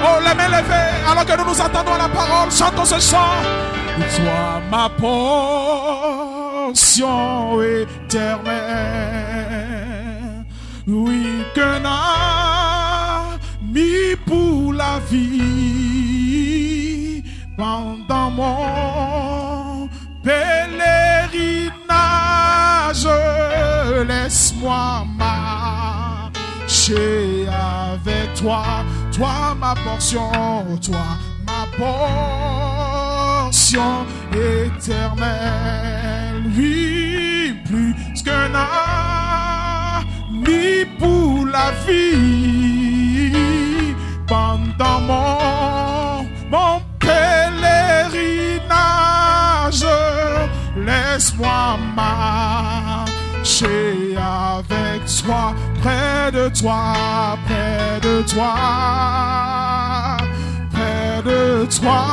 Oh, les mains levées, alors que nous nous attendons à la parole, chantons ce chant. Sois ma portion éternelle. Oui, qu'un ami pour la vie. Pendant mon pèlerinage, laisse-moi marcher avec toi. Toi ma portion, toi ma portion éternelle. Oui, plus qu'un ami pour la vie. Pendant mon pèlerinage, laisse-moi marcher avec toi, près de toi, près de toi, près de toi,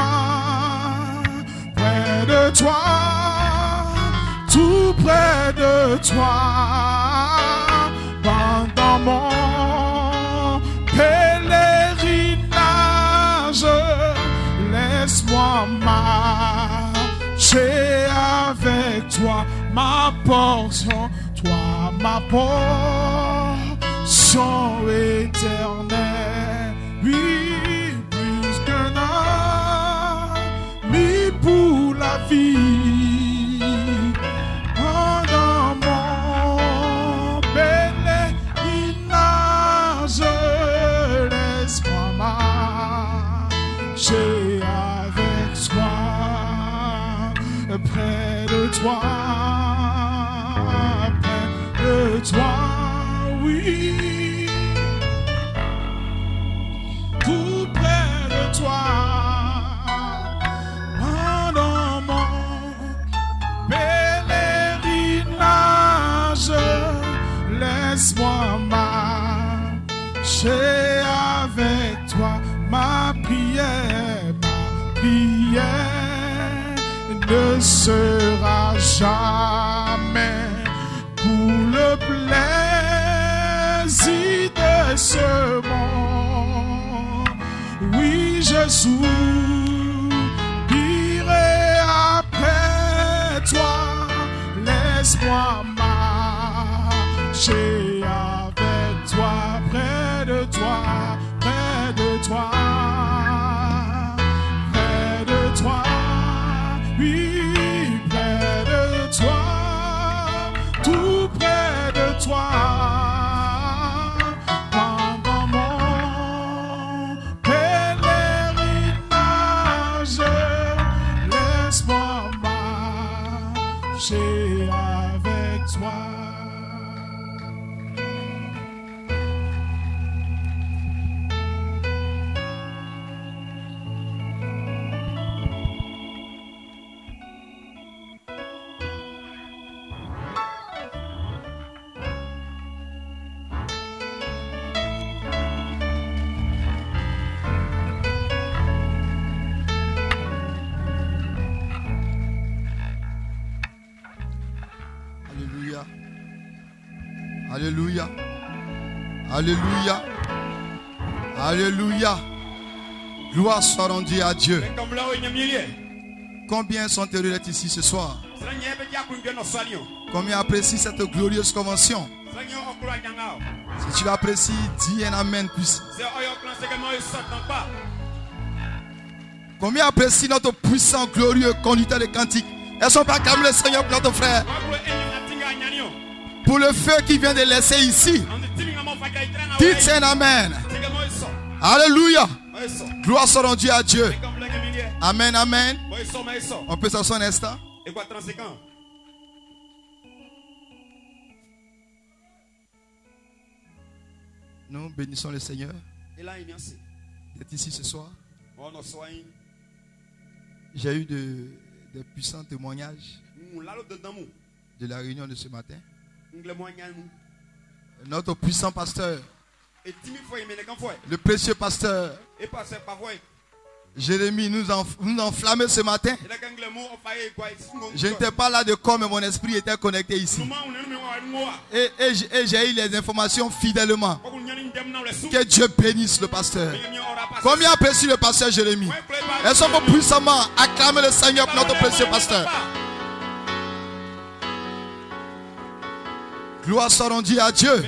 près de toi, tout près de toi, pendant mon pèlerinage, laisse-moi marcher avec toi, ma portion, toi ma portion éternelle. Oui, plus qu'un ami pour la vie. Pendant mon pèlerinage, laisse-moi marcher avec toi, près de toi, près de toi, oui, tout près de toi, pendant mon pèlerinage, laisse-moi marcher avec toi, ma prière ne sera jamais pour le plaisir de ce monde. Oui, je soupirerai après toi. Laisse-moi marcher avec toi, près de toi, près de toi, près de toi. Oui, près de toi, tout près de toi, pendant mon pèlerinage, laisse-moi marcher avec toi. Alléluia. Alléluia. Alléluia. Gloire soit rendue à Dieu. Combien sont heureux d'être ici ce soir? Combien apprécient cette glorieuse convention? Si tu l'apprécies, dis un amen puissant. Combien apprécient notre puissant, glorieux conducteur de cantiques? Elles sont pas comme le Seigneur pour notre frère. Pour le feu qui vient de laisser ici. Dites un amen. Alléluia. Gloire soit rendue à Dieu. Amen, amen. On peut s'asseoir un instant. Nous bénissons le Seigneur d'être ici ce soir. J'ai eu des puissants témoignages de la réunion de ce matin. Notre puissant pasteur, le précieux pasteur Jérémie nous enflammait ce matin. Je n'étais pas là de corps, mais mon esprit était connecté ici. Et j'ai eu les informations fidèlement. Que Dieu bénisse le pasteur. Combien apprécie le pasteur Jérémie? Est-ce qu'on peut puissamment acclamer le Seigneur pour notre précieux pasteur? Gloire soit rendue à Dieu.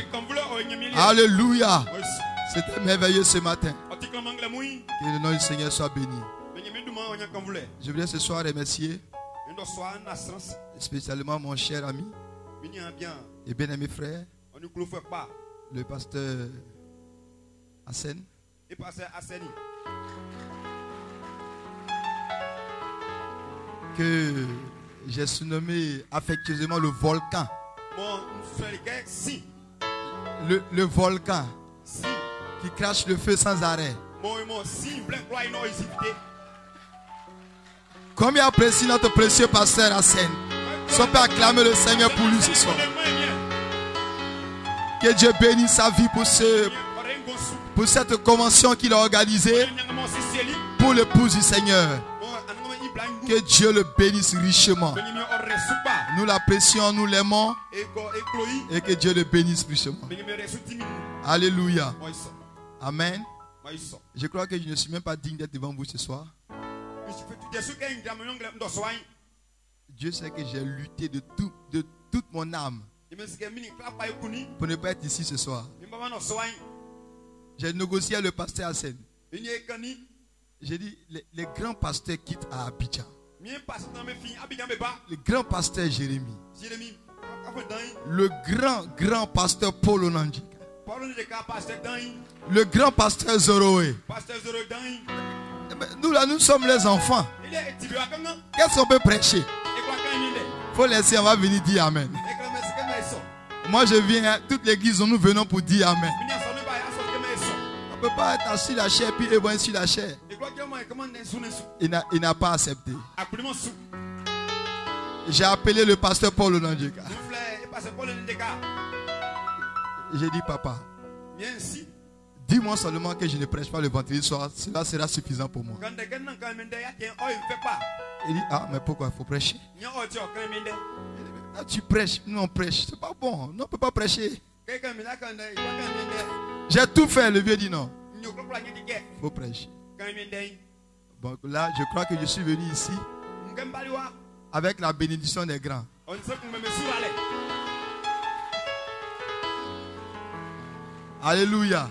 Alléluia. C'était merveilleux ce matin. Que le nom du Seigneur soit béni. Je voulais ce soir remercier spécialement mon cher ami et bien-aimé frère, le pasteur Hassen, que j'ai surnommé affectueusement le volcan. Le volcan qui crache le feu sans arrêt. Combien apprécie notre précieux pasteur Hassen? Si on peut acclamer le Seigneur pour lui ce soir. Que Dieu bénisse sa vie pour cette convention qu'il a organisée pour l'épouse du Seigneur. Que Dieu le bénisse richement. Nous l'apprécions, nous l'aimons. Et que Dieu le bénisse richement. Alléluia. Amen. Je crois que je ne suis même pas digne d'être devant vous ce soir. Dieu sait que j'ai lutté de toute mon âme pour ne pas être ici ce soir. J'ai négocié avec le pasteur Hassen. J'ai dit, les grands pasteurs quittent à Abidjan. Le grand pasteur Jérémie. Le grand pasteur Paul Onanji. Le grand pasteur Zoroé. Nous là, nous sommes les enfants. Qu'est-ce qu'on peut prêcher? Il faut laisser, on va venir dire Amen. Moi je viens, toute l'église, nous venons pour dire Amen. On ne peut pas être assis la chair puis éloigner sur la chair. Il n'a pas accepté. J'ai appelé le pasteur Paul Onandjeka. J'ai dit, papa, dis-moi seulement que je ne prêche pas le vendredi soir, cela sera suffisant pour moi. Il dit, ah, mais pourquoi il faut prêcher? Ah, tu prêches, nous on prêche, c'est pas bon, nous on ne peut pas prêcher. J'ai tout fait, le vieux dit non. Il faut prêcher. Bon, là, je crois que je suis venu ici avec la bénédiction des grands. Alléluia.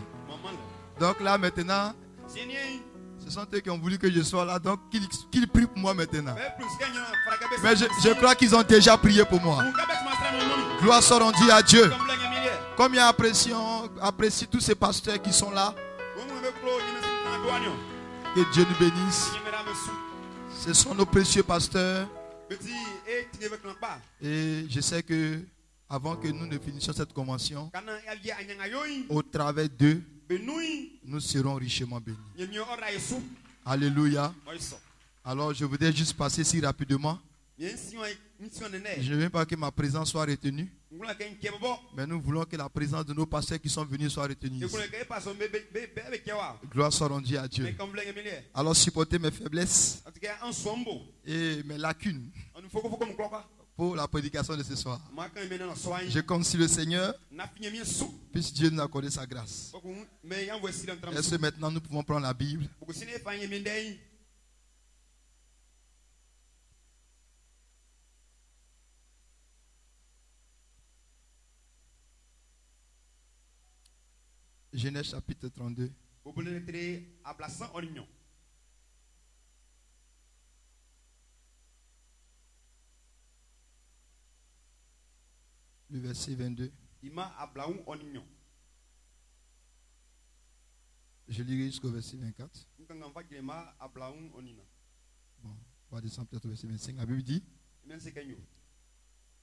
Donc là maintenant, ce sont eux qui ont voulu que je sois là. Donc qu'ils prient pour moi maintenant. Mais je crois qu'ils ont déjà prié pour moi. Gloire soit rendue à Dieu. Combien apprécie tous ces pasteurs qui sont là. Que Dieu nous bénisse. Ce sont nos précieux pasteurs. Et je sais que avant que nous ne finissions cette convention, au travers d'eux, nous serons richement bénis. Alléluia. Alors je voudrais juste passer si rapidement. Je ne veux pas que ma présence soit retenue, mais nous voulons que la présence de nos pasteurs qui sont venus soit retenue ici. Gloire soit rendue à Dieu. Alors supportez mes faiblesses et mes lacunes pour la prédication de ce soir. Je compte sur le Seigneur, puisse Dieu nous accorder sa grâce. Est-ce que maintenant nous pouvons prendre la Bible? Genèse chapitre 32. Le verset 22. Je lirai jusqu'au verset 24. Bon, on va descendre peut-être au verset 25. La Bible dit: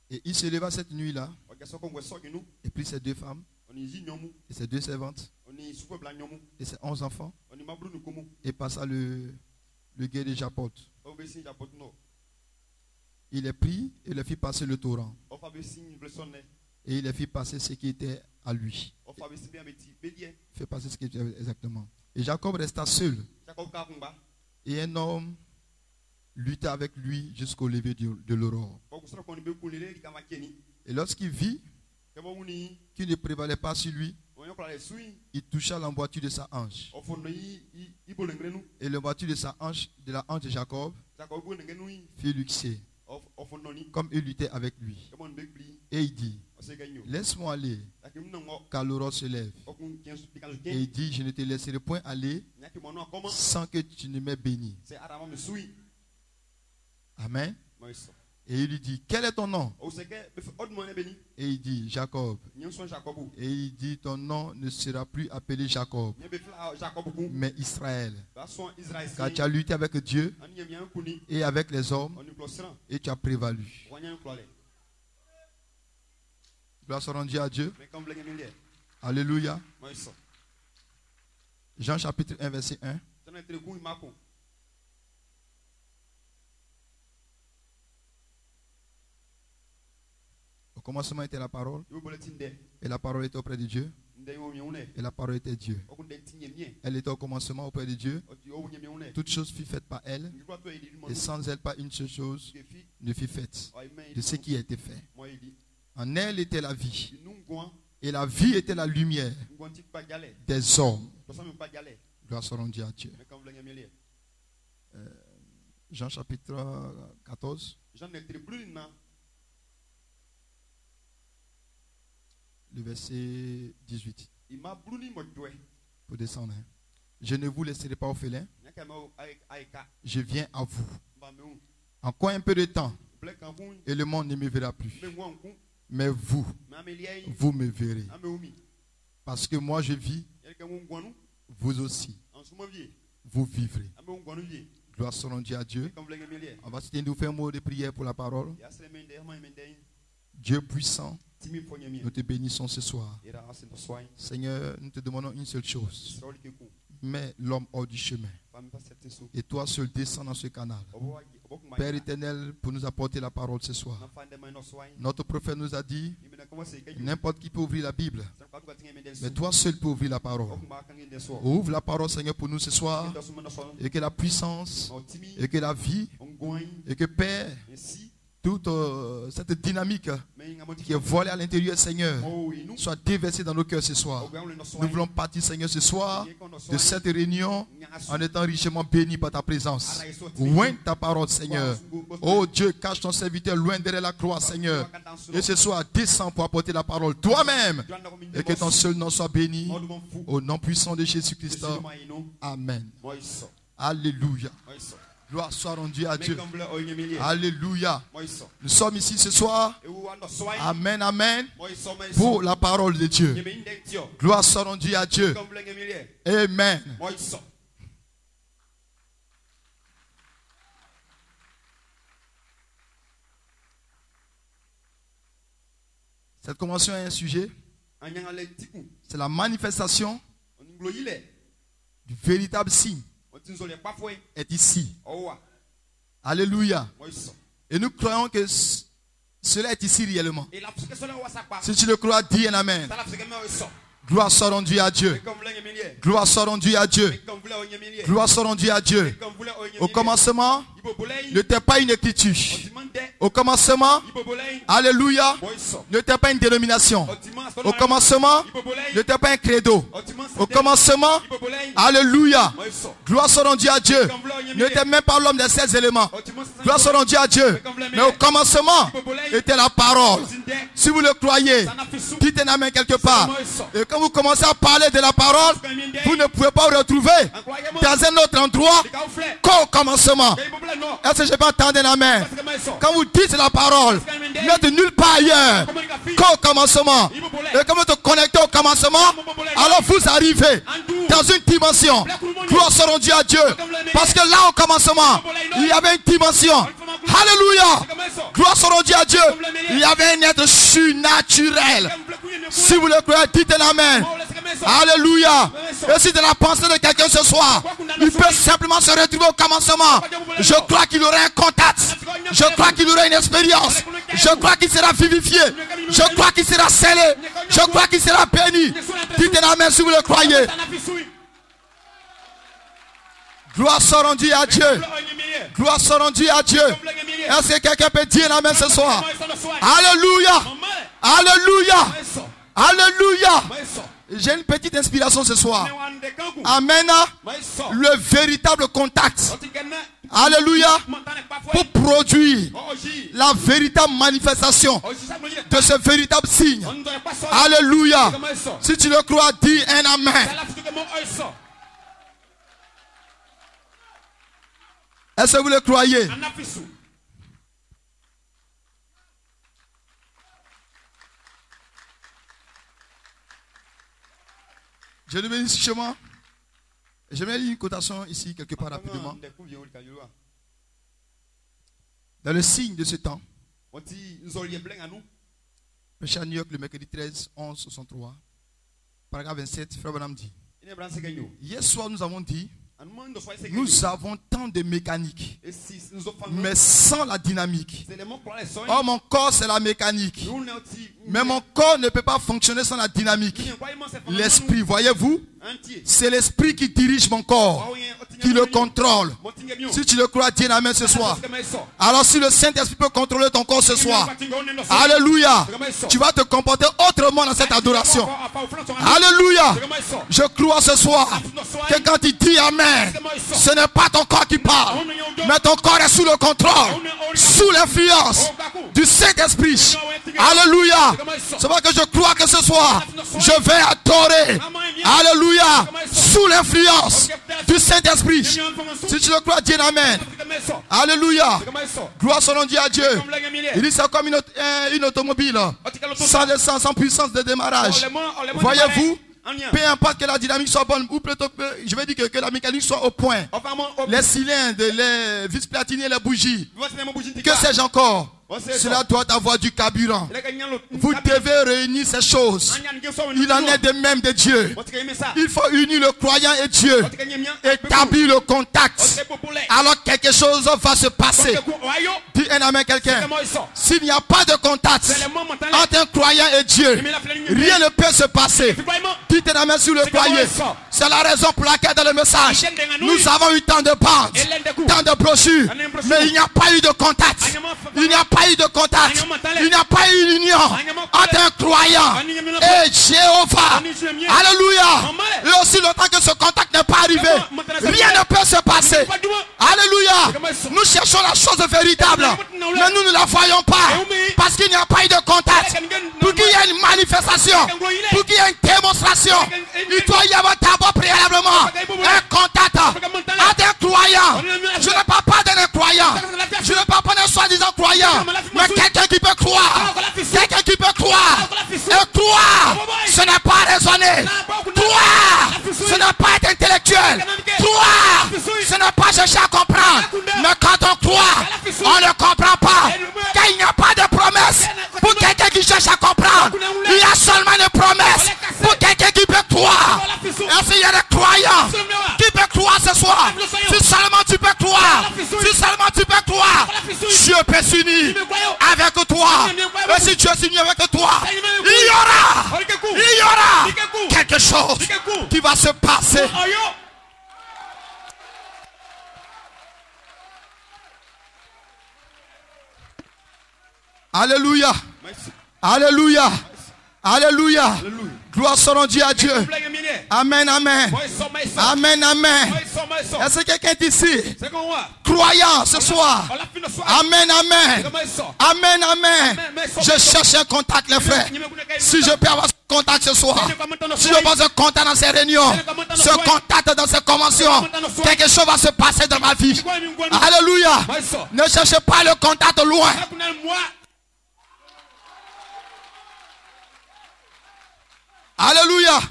et il se leva cette nuit-là et prit ses deux femmes et ses deux servantes et ses 11 enfants et passa le gué de Japot. Il les prit et les fit passer le torrent. Et il les fit passer ce qui était à lui. Fait passer ce qui était exactement. Et Jacob resta seul. Et un homme lutta avec lui jusqu'au lever de l'aurore. Et lorsqu'il vit qu'il ne prévalait pas sur lui, il toucha l'emboîture de sa hanche. Et l'emboîture de sa hanche, de la hanche de Jacob, fit luxer, comme il luttait avec lui. Et il dit, laisse-moi aller, car l'aurore se lève. Et il dit, je ne te laisserai point aller sans que tu ne m'aies béni. Amen. Et il lui dit, quel est ton nom? Et il dit, Jacob. Et il dit, ton nom ne sera plus appelé Jacob, mais Israël. Car tu as lutté avec Dieu et avec les hommes et tu as prévalu. Gloire soit rendue à Dieu. Alléluia. Jean chapitre 1 verset 1. Au commencement était la parole, et la parole était auprès de Dieu, et la parole était Dieu. Elle était au commencement auprès de Dieu. Toute chose fut faite par elle, et sans elle pas une seule chose ne fut faite de ce qui a été fait. En elle était la vie, et la vie était la lumière des hommes. Gloire soit rendue à Dieu. Jean chapitre 14. Le verset 18. Pour descendre. Je ne vous laisserai pas orphelin. Je viens à vous. Encore un peu de temps, et le monde ne me verra plus. Mais vous, vous me verrez. Parce que moi je vis, vous aussi, vous vivrez. Gloire soit rendue à Dieu. On va nous faire un mot de prière pour la parole. Dieu puissant, nous te bénissons ce soir. Seigneur, nous te demandons une seule chose. Mets l'homme hors du chemin. Et toi seul descends dans ce canal. Père éternel, pour nous apporter la parole ce soir. Notre prophète nous a dit, n'importe qui peut ouvrir la Bible, mais toi seul peux ouvrir la parole. Ouvre la parole, Seigneur, pour nous ce soir. Et que la puissance, et que la vie, et que Père, toute cette dynamique qui est voilée à l'intérieur, Seigneur, soit déversée dans nos cœurs ce soir. Nous voulons partir, Seigneur, ce soir de cette réunion en étant richement bénis par ta présence. Loin ta parole, Seigneur. Oh Dieu, cache ton serviteur loin derrière la croix, Seigneur. Et ce soir, descends pour apporter la parole toi-même. Et que ton seul nom soit béni. Au nom puissant de Jésus-Christ. Amen. Alléluia. Gloire soit rendue à Dieu. Alléluia. Nous sommes ici ce soir. Amen, amen. Pour la parole de Dieu. Gloire soit rendue à Dieu. Amen. Cette convention est un sujet. C'est la manifestation du véritable signe. Est ici. Alléluia. Et nous croyons que cela est ici réellement. Si tu le crois, dis un amen. Gloire soit rendue à Dieu. Gloire soit rendue à Dieu. Gloire soit rendue à Dieu. Au commencement, n'était pas une écriture. Au commencement, alléluia, n'était pas une dénomination. Au commencement, n'était pas un credo. Au commencement, alléluia, gloire soit rendue à Dieu. N'était même pas l'homme des 16 éléments. Gloire soit rendue à Dieu. Mais au commencement, était la parole. Si vous le croyez, dites un amen quelque part. Et quand vous commencez à parler de la parole, vous ne pouvez pas vous retrouver dans un autre endroit qu'au commencement. Est-ce que je peux entendre un amen? Quand vous dites la parole, vous n'êtes nulle part ailleurs qu'au commencement. Et quand vous te connectez au commencement, alors vous arrivez dans une dimension. Gloire soit rendue à Dieu. Parce que là au commencement, il y avait une dimension. Alléluia. Gloire soit rendue à Dieu. Il y avait un être surnaturel. Si vous le croyez, dites un amen. Alléluia. Et si de la pensée de quelqu'un ce soir, il peut simplement se retrouver au commencement. Je crois qu'il aura un contact. Je crois qu'il aura une expérience. Je crois qu'il sera vivifié. Je crois qu'il sera scellé. Je crois qu'il sera béni. Dites un amen si vous le croyez. Gloire soit rendue à Dieu. Gloire soit rendue à Dieu. Est-ce que quelqu'un peut dire amen ce soir? Alléluia. Alléluia. Alléluia. J'ai une petite inspiration ce soir. Amen. Le véritable contact. Alléluia. Pour produire la véritable manifestation de ce véritable signe. Alléluia. Si tu le crois, dis un amen. Est-ce que vous le croyez? Je le mets ici chez moi. Je mets une cotation ici quelque part rapidement. Dans le signe de ce temps, Péché à New York le mercredi 13, 11, 63, paragraphe 27, Frère Branham dit: hier soir nous avons dit, nous avons tant de mécanique, mais sans la dynamique. Or mon corps c'est la mécanique, mais mon corps ne peut pas fonctionner sans la dynamique. L'esprit, voyez-vous, c'est l'esprit qui dirige mon corps, qui le contrôle. Si tu le crois, dis amen ce soir. Alors si le Saint-Esprit peut contrôler ton corps ce soir, alléluia, tu vas te comporter autrement dans cette adoration. Alléluia. Je crois ce soir que quand tu dis amen, ce n'est pas ton corps qui parle, mais ton corps est sous le contrôle, sous l'influence du Saint-Esprit. Alléluia. C'est pour que je crois que ce soir, je vais adorer. Alléluia. Sous l'influence du Saint-Esprit. Si tu le crois, dis amen. Alléluia. Gloire son nom à Dieu. Il dit c'est comme une automobile sans puissance de démarrage. Voyez-vous, peu importe que la dynamique soit bonne, ou plutôt je vais dire que la mécanique soit au point. Les cylindres, les vis platiniers, les bougies. Que sais-je encore? Cela doit avoir du carburant. Vous devez réunir ces choses. Il en est de même de Dieu. Il faut unir le croyant et Dieu. Établir le contact. Alors quelque chose va se passer. Dis un amen quelqu'un. S'il n'y a pas de contact entre un croyant et Dieu, rien ne peut se passer. Dis un amen si vous le croyez. C'est la raison pour laquelle dans le message, nous avons eu tant de bandes, tant de brochures, mais il n'y a pas eu de contact. Il n'y a pas eu de contact. Il n'y a pas eu d'union entre un croyant et Jéhovah. Alléluia. Et aussi longtemps que ce contact n'est pas arrivé, rien ne peut se passer. Alléluia. Nous cherchons la chose véritable, mais nous ne la voyons pas parce qu'il n'y a pas eu de contact. Pour qu'il y ait une manifestation, pour qu'il y ait une démonstration, il doit y avoir d'abord préalablement un contact entre un croyant. Je ne parle pas d'un croyant, je ne parle pas d'un soi-disant croyant, mais quelqu'un qui peut croire. Quelqu'un qui peut croire. Et croire, ce n'est pas raisonner. Croire, ce n'est pas être intellectuel. Croire, ce n'est pas chercher à comprendre. Mais quand on croit, on ne comprend pas. Car il n'y a pas de promesse pour quelqu'un qui cherche à comprendre. Il y a seulement une promesse pour quelqu'un qui peut croire. Et s'il y a des croyants qui peuvent croire ce soir, si seulement tu peux croire, si seulement tu peux croire, Dieu peut s'unir avec toi. Et si Dieu s'unit avec toi, il y aura quelque chose qui va se passer. Alléluia. Alléluia. Alléluia. Gloire soit rendue à Dieu. Amen, amen. Amen, amen. Est-ce que quelqu'un est ici? Croyant ce soir. Amen, amen. Amen, amen. Je cherche un contact, les frères. Si je peux avoir ce contact ce soir, si je peux avoir ce contact dans ces réunions, ce contact dans ces conventions, quelque chose va se passer dans ma vie. Alléluia. Ne cherchez pas le contact loin. Alléluia.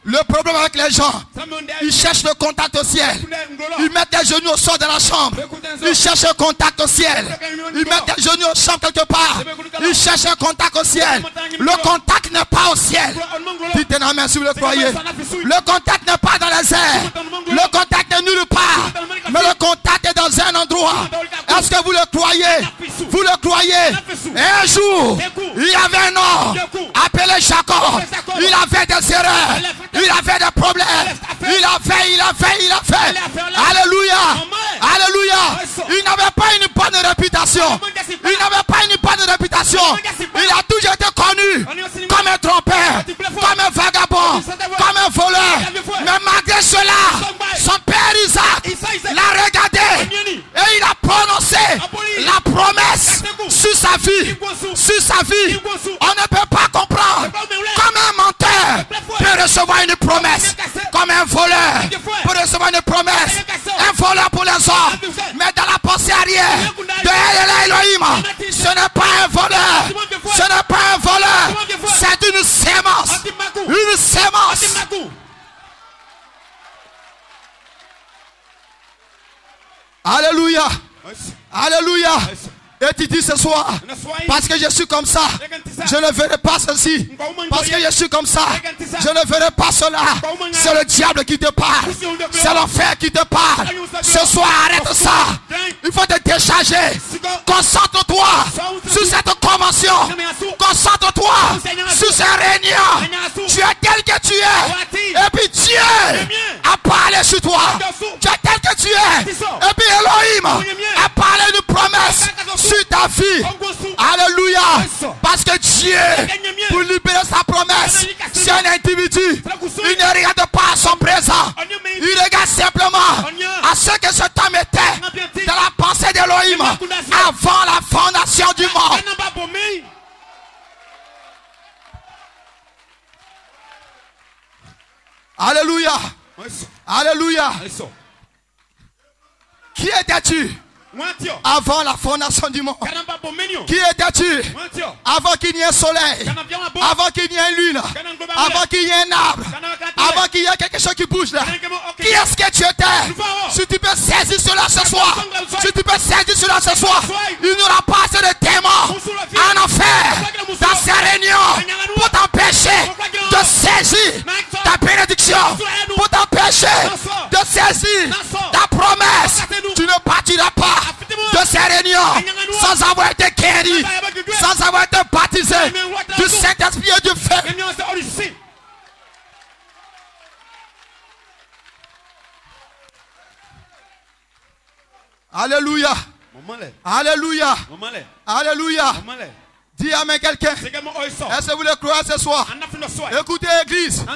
Le problème avec les gens, ils cherchent le contact au ciel. Ils mettent les genoux au sol de la chambre. Ils cherchent un contact au ciel. Ils mettent les genoux au champ quelque part. Ils cherchent un contact au ciel. Le contact n'est pas au ciel. Dites un amen si vous le croyez. Le contact n'est pas dans les airs. Le contact n'est nulle part. Mais le contact est dans un endroit. Est-ce que vous le croyez? Vous le croyez? Et un jour, il y avait un homme appelé Jacob. Il avait des erreurs. Il avait des problèmes. Il a fait. Alléluia. mais dans la pensée arrière de Elohim. Ce n'est pas un voleur. Ce n'est pas un voleur. C'est une sémence. Une sémence. Alléluia. Alléluia. Et tu dis ce soir, parce que je suis comme ça, je ne verrai pas ceci. Parce que je suis comme ça, je ne verrai pas cela. C'est le diable qui te parle. C'est l'enfer qui te parle. Ce soir, arrête ça. Il faut te décharger. Concentre-toi sur cette convention. Concentre-toi sur ces réunions. Tu es tel que tu es. Et puis Dieu a parlé sur toi. Tu es tel que tu es. Et puis Elohim a parlé de promesse sur ta vie. Alléluia. Parce que Dieu, pour libérer sa promesse, c'est un individu. Il ne regarde pas à son présent. Il regarde simplement à ce que cet homme était dans la pensée d'Elohim avant la fondation du monde. Alléluia. Alléluia. Qui étais-tu avant la fondation du monde? Qui étais-tu avant qu'il n'y ait un soleil, avant qu'il n'y ait une lune, avant qu'il y ait un arbre, avant qu'il y ait quelque chose qui bouge là? Qui est-ce que tu étais? Si tu peux saisir cela ce soir, si tu peux saisir cela ce soir, il n'y aura pas assez de témoins en enfer dans ces réunions pour t'empêcher de saisir ta bénédiction, pour t'empêcher de saisir ta promesse. Tu ne partiras pas de ces réunions sans avoir été guéri, sans avoir été baptisé du Saint-Esprit et du feu. Alléluia. Alléluia. Alléluia. Dis amen quelqu'un. Est-ce que vous le croyez ce soir? Écoutez l'église.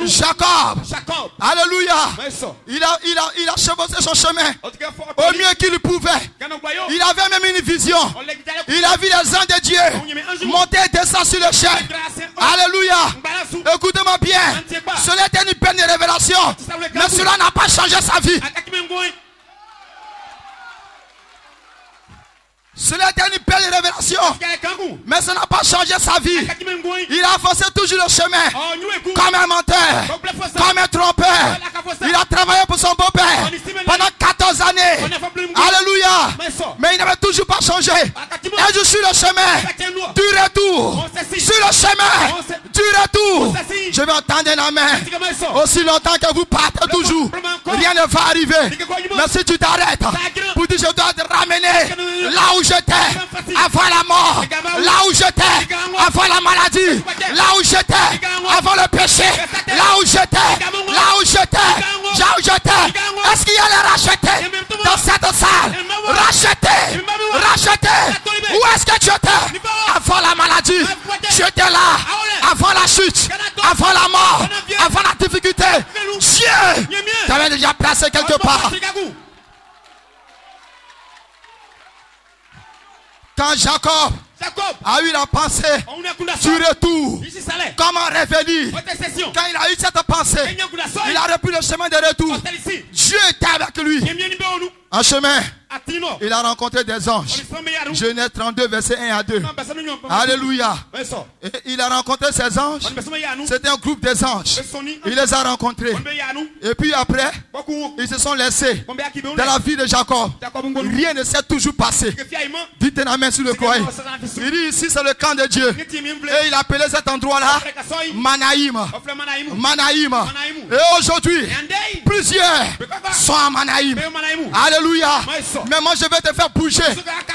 Jacob. Alléluia. Il a chevauché son chemin au mieux qu'il pouvait. Il avait même une vision. Il a vu les anges de Dieu monter et descendre sur le chêne. Alléluia. Écoutez-moi bien. Cela était une peine de révélation. Mais cela n'a pas changé sa vie. Cela était une belle révélation, mais ça n'a pas changé sa vie. Il a avancé toujours le chemin, comme un menteur, comme un trompeur. Il a travaillé pour son beau-père pendant 14 années. Alléluia. Mais il n'avait toujours pas changé. Et je suis le chemin du retour. Sur le chemin du retour. Je vais entendre la main. Aussi longtemps que vous partez toujours, rien ne va arriver. Mais si tu t'arrêtes pour dire je dois te ramener là où j'étais avant la mort, là où j'étais avant la maladie, là où j'étais avant le péché, là où j'étais, est-ce qu'il y a les rachetés dans cette salle? Rachetés. Où est-ce que tu étais avant la maladie? Tu étais là avant la chute, avant la mort, avant la difficulté. Dieu t'avait déjà placé quelque part. Quand Jacob a eu la pensée du retour, comment revenir? Quand il a eu cette pensée, il a repris le chemin de retour. Dieu était avec lui. En chemin, il a rencontré des anges. Genèse 32, verset 1 à 2. Alléluia. Et il a rencontré ces anges. C'était un groupe des anges. Il les a rencontrés. Et puis après, ils se sont laissés dans la vie de Jacob. Rien ne s'est toujours passé. Dites la main sur le croyant. Il dit ici c'est le camp de Dieu. Et il appelait cet endroit-là Manaïm. Et aujourd'hui, plusieurs sont à Manaïm. Alléluia. Mais moi je vais te faire bouger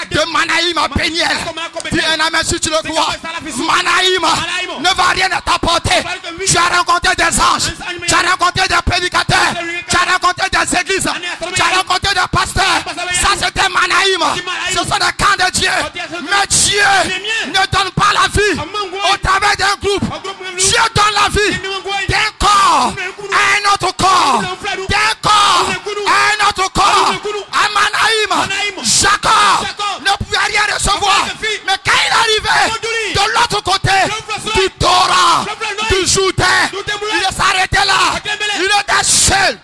de Manaïm à Péniel. Dis un amen si tu le crois. Manaïm ne va rien t'apporter. Tu as rencontré des anges. Tu as rencontré des prédicateurs. Tu as rencontré des églises. Tu as rencontré des pasteurs. Ça c'était Manaïm. Ce sont des camps de Dieu. Mais Dieu ne donne pas la vie au travers d'un groupe. Dieu donne la vie d'un corps à un autre corps. D'un corps à un autre corps. À Manaïm, Jacob ne pouvait rien recevoir. Mais quand il arrivait de l'autre côté du Torah, du Jourdain, il s'arrêtait là. Il était seul.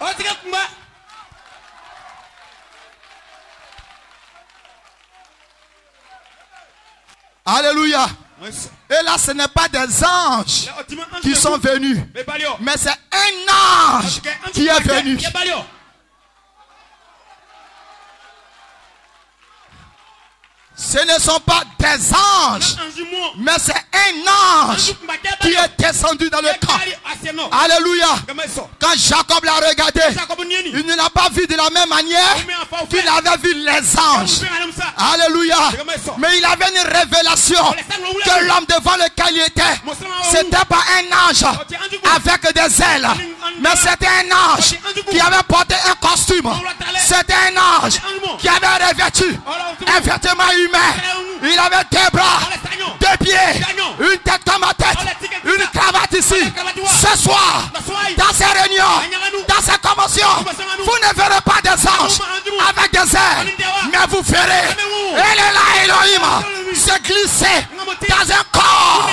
Alléluia. Et là, ce n'est pas des anges qui sont venus, mais c'est un ange qui est venu. Ce ne sont pas des anges, mais c'est un ange qui est descendu dans le camp. Alléluia. Quand Jacob l'a regardé, il ne l'a pas vu de la même manière qu'il avait vu les anges. Alléluia. Mais il avait une révélation que l'homme devant lequel il était, c'était pas un ange avec des ailes, mais c'était un ange qui avait porté un costume. C'était un ange qui avait revêtu un vêtement humain. Il avait deux bras, deux pieds, une tête comme ma tête, une cravate ici. Ce soir, dans ces réunions, dans ces commotions, vous ne verrez pas des anges avec des ailes, mais vous verrez Elela Elohim se glisser dans un corps.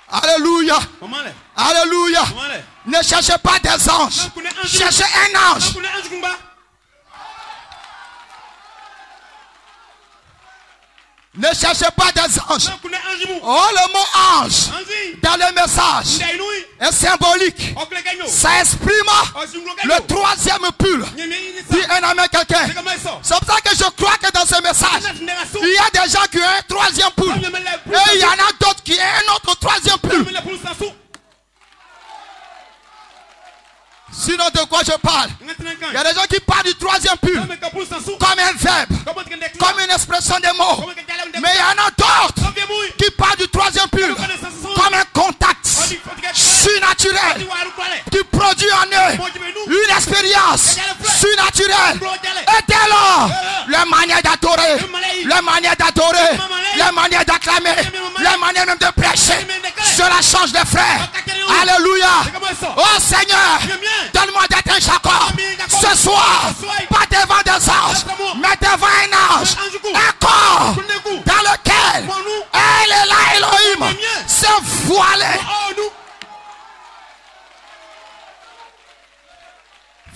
Alléluia. Alléluia. Ne cherchez pas des anges. Cherchez un ange. Ne cherchez pas des anges. Oh, le mot ange dans le message est symbolique. Ça exprime le troisième pull. Dis un amen quelqu'un. C'est pour ça que je crois que dans ce message, il y a des gens qui ont un troisième pull. Et il y en a d'autres qui ont un autre troisième pull. Sinon, de quoi je parle? Il y a des gens qui parlent du troisième pull comme un verbe, comme une expression de mots. Mais il y en a d'autres qui parlent du troisième pull comme un contact surnaturel qui produit en eux une expérience surnaturelle. Et dès lors, leur manière d'adorer, leur manière d'adorer, leur manière d'acclamer, leur manière même de prêcher, cela change de frères. Alléluia. Oh Seigneur, donne-moi d'être un Jacob ce soir, pas devant des anges, mais devant un ange, un corps dans lequel elle est là, Elohim, se voiler.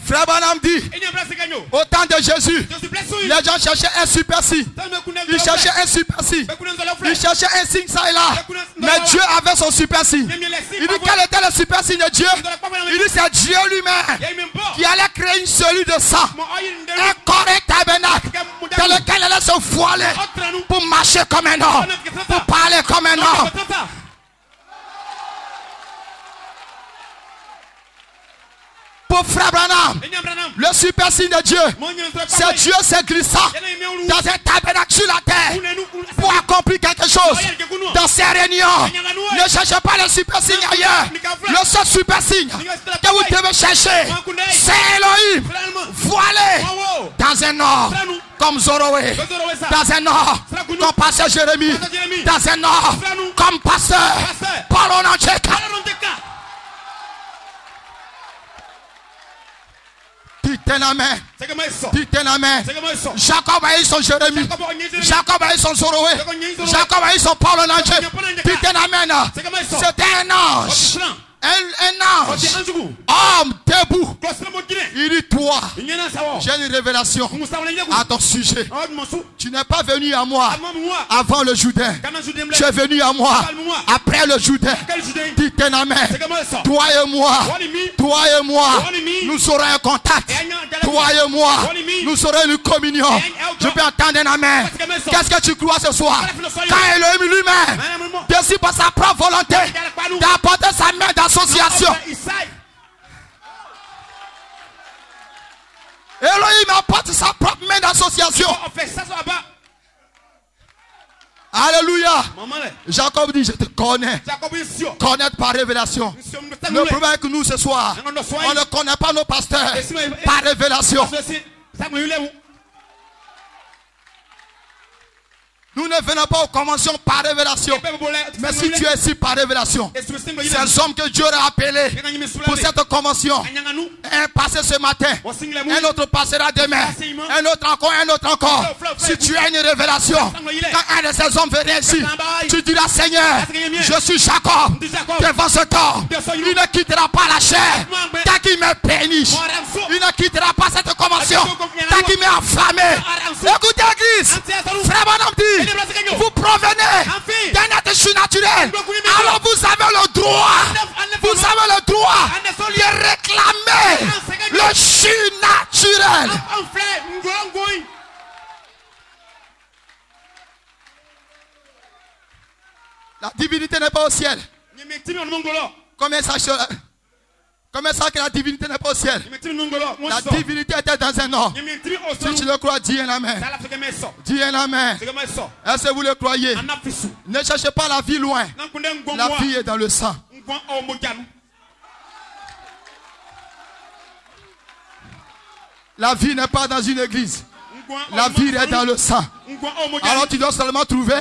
Frère Branham dit, au temps de Jésus, les gens cherchaient un super-ci. Ils cherchaient un super-ci. Ils cherchaient un signe ça et là. Mais Dieu avait son super-signe. Il dit quel était le super-signe de Dieu? Il dit c'est Dieu lui-même qui allait créer une cellule de sang. Un corps, un tabernacle dans lequel il allait se voiler pour marcher comme un homme, pour parler comme un homme. Pour Frère Branham, le super signe de Dieu, c'est Dieu se glissant dans un tabernacle sur la terre pour accomplir quelque chose dans ces réunions. Ne cherchez pas le super signe ailleurs. Le seul super signe que vous devez chercher, c'est Elohim voilé dans un or comme Zoroé, dans un or comme pasteur Jérémie, dans un or comme pasteur Paul Onancheka. Dites un amen. Dites un amen. Jacob a eu son Jérémie. Jacob a eu son Zoroé. Jacob a eu son Paul Onancheka. Dites un amen. C'était un ange. Un ange, homme debout. Il dit toi, j'ai une révélation à ton sujet. Tu n'es pas venu à moi avant le Jourdain. Tu es venu à moi après le Jourdain. Dis un amen. Toi et moi, nous serons un contact. Toi et moi, nous serons une communion. Je peux entendre un amen. Qu'est-ce que tu crois ce soir? Quand Elohim lui-même décide par sa propre volonté d'apporter sa main d'association, Elohim apporte sa propre main d'association. Alléluia. Jacob dit, je te connais. Connaître par révélation. Le problème est que nous ce soir, on ne connaît pas nos pasteurs par révélation. Nous ne venons pas aux conventions par révélation. Mais si tu es ici par révélation, ces hommes que Dieu a appelés pour cette convention, un passé ce matin, un autre passera demain, un autre encore. Si tu as une révélation, quand un de ces hommes vient ici, tu diras Seigneur, je suis Jacob devant ce corps. Il ne quittera pas la chair tant qu'il me péniche. Il ne quittera pas cette convention tant qu'il m'est affamé. Écoutez l'église, frère Bonhomme dit, vous provenez d'un être surnaturel. Alors vous avez le droit de réclamer le surnaturel. La divinité n'est pas au ciel. Combien ça que la divinité n'est pas au ciel? La divinité était dans un homme. Si tu le crois, dis un amen. Dis un amen. Est-ce que vous le croyez? Ne cherchez pas la vie loin. La vie est dans le sang. La vie n'est pas dans une église. La vie est dans le sang. Alors tu dois seulement trouver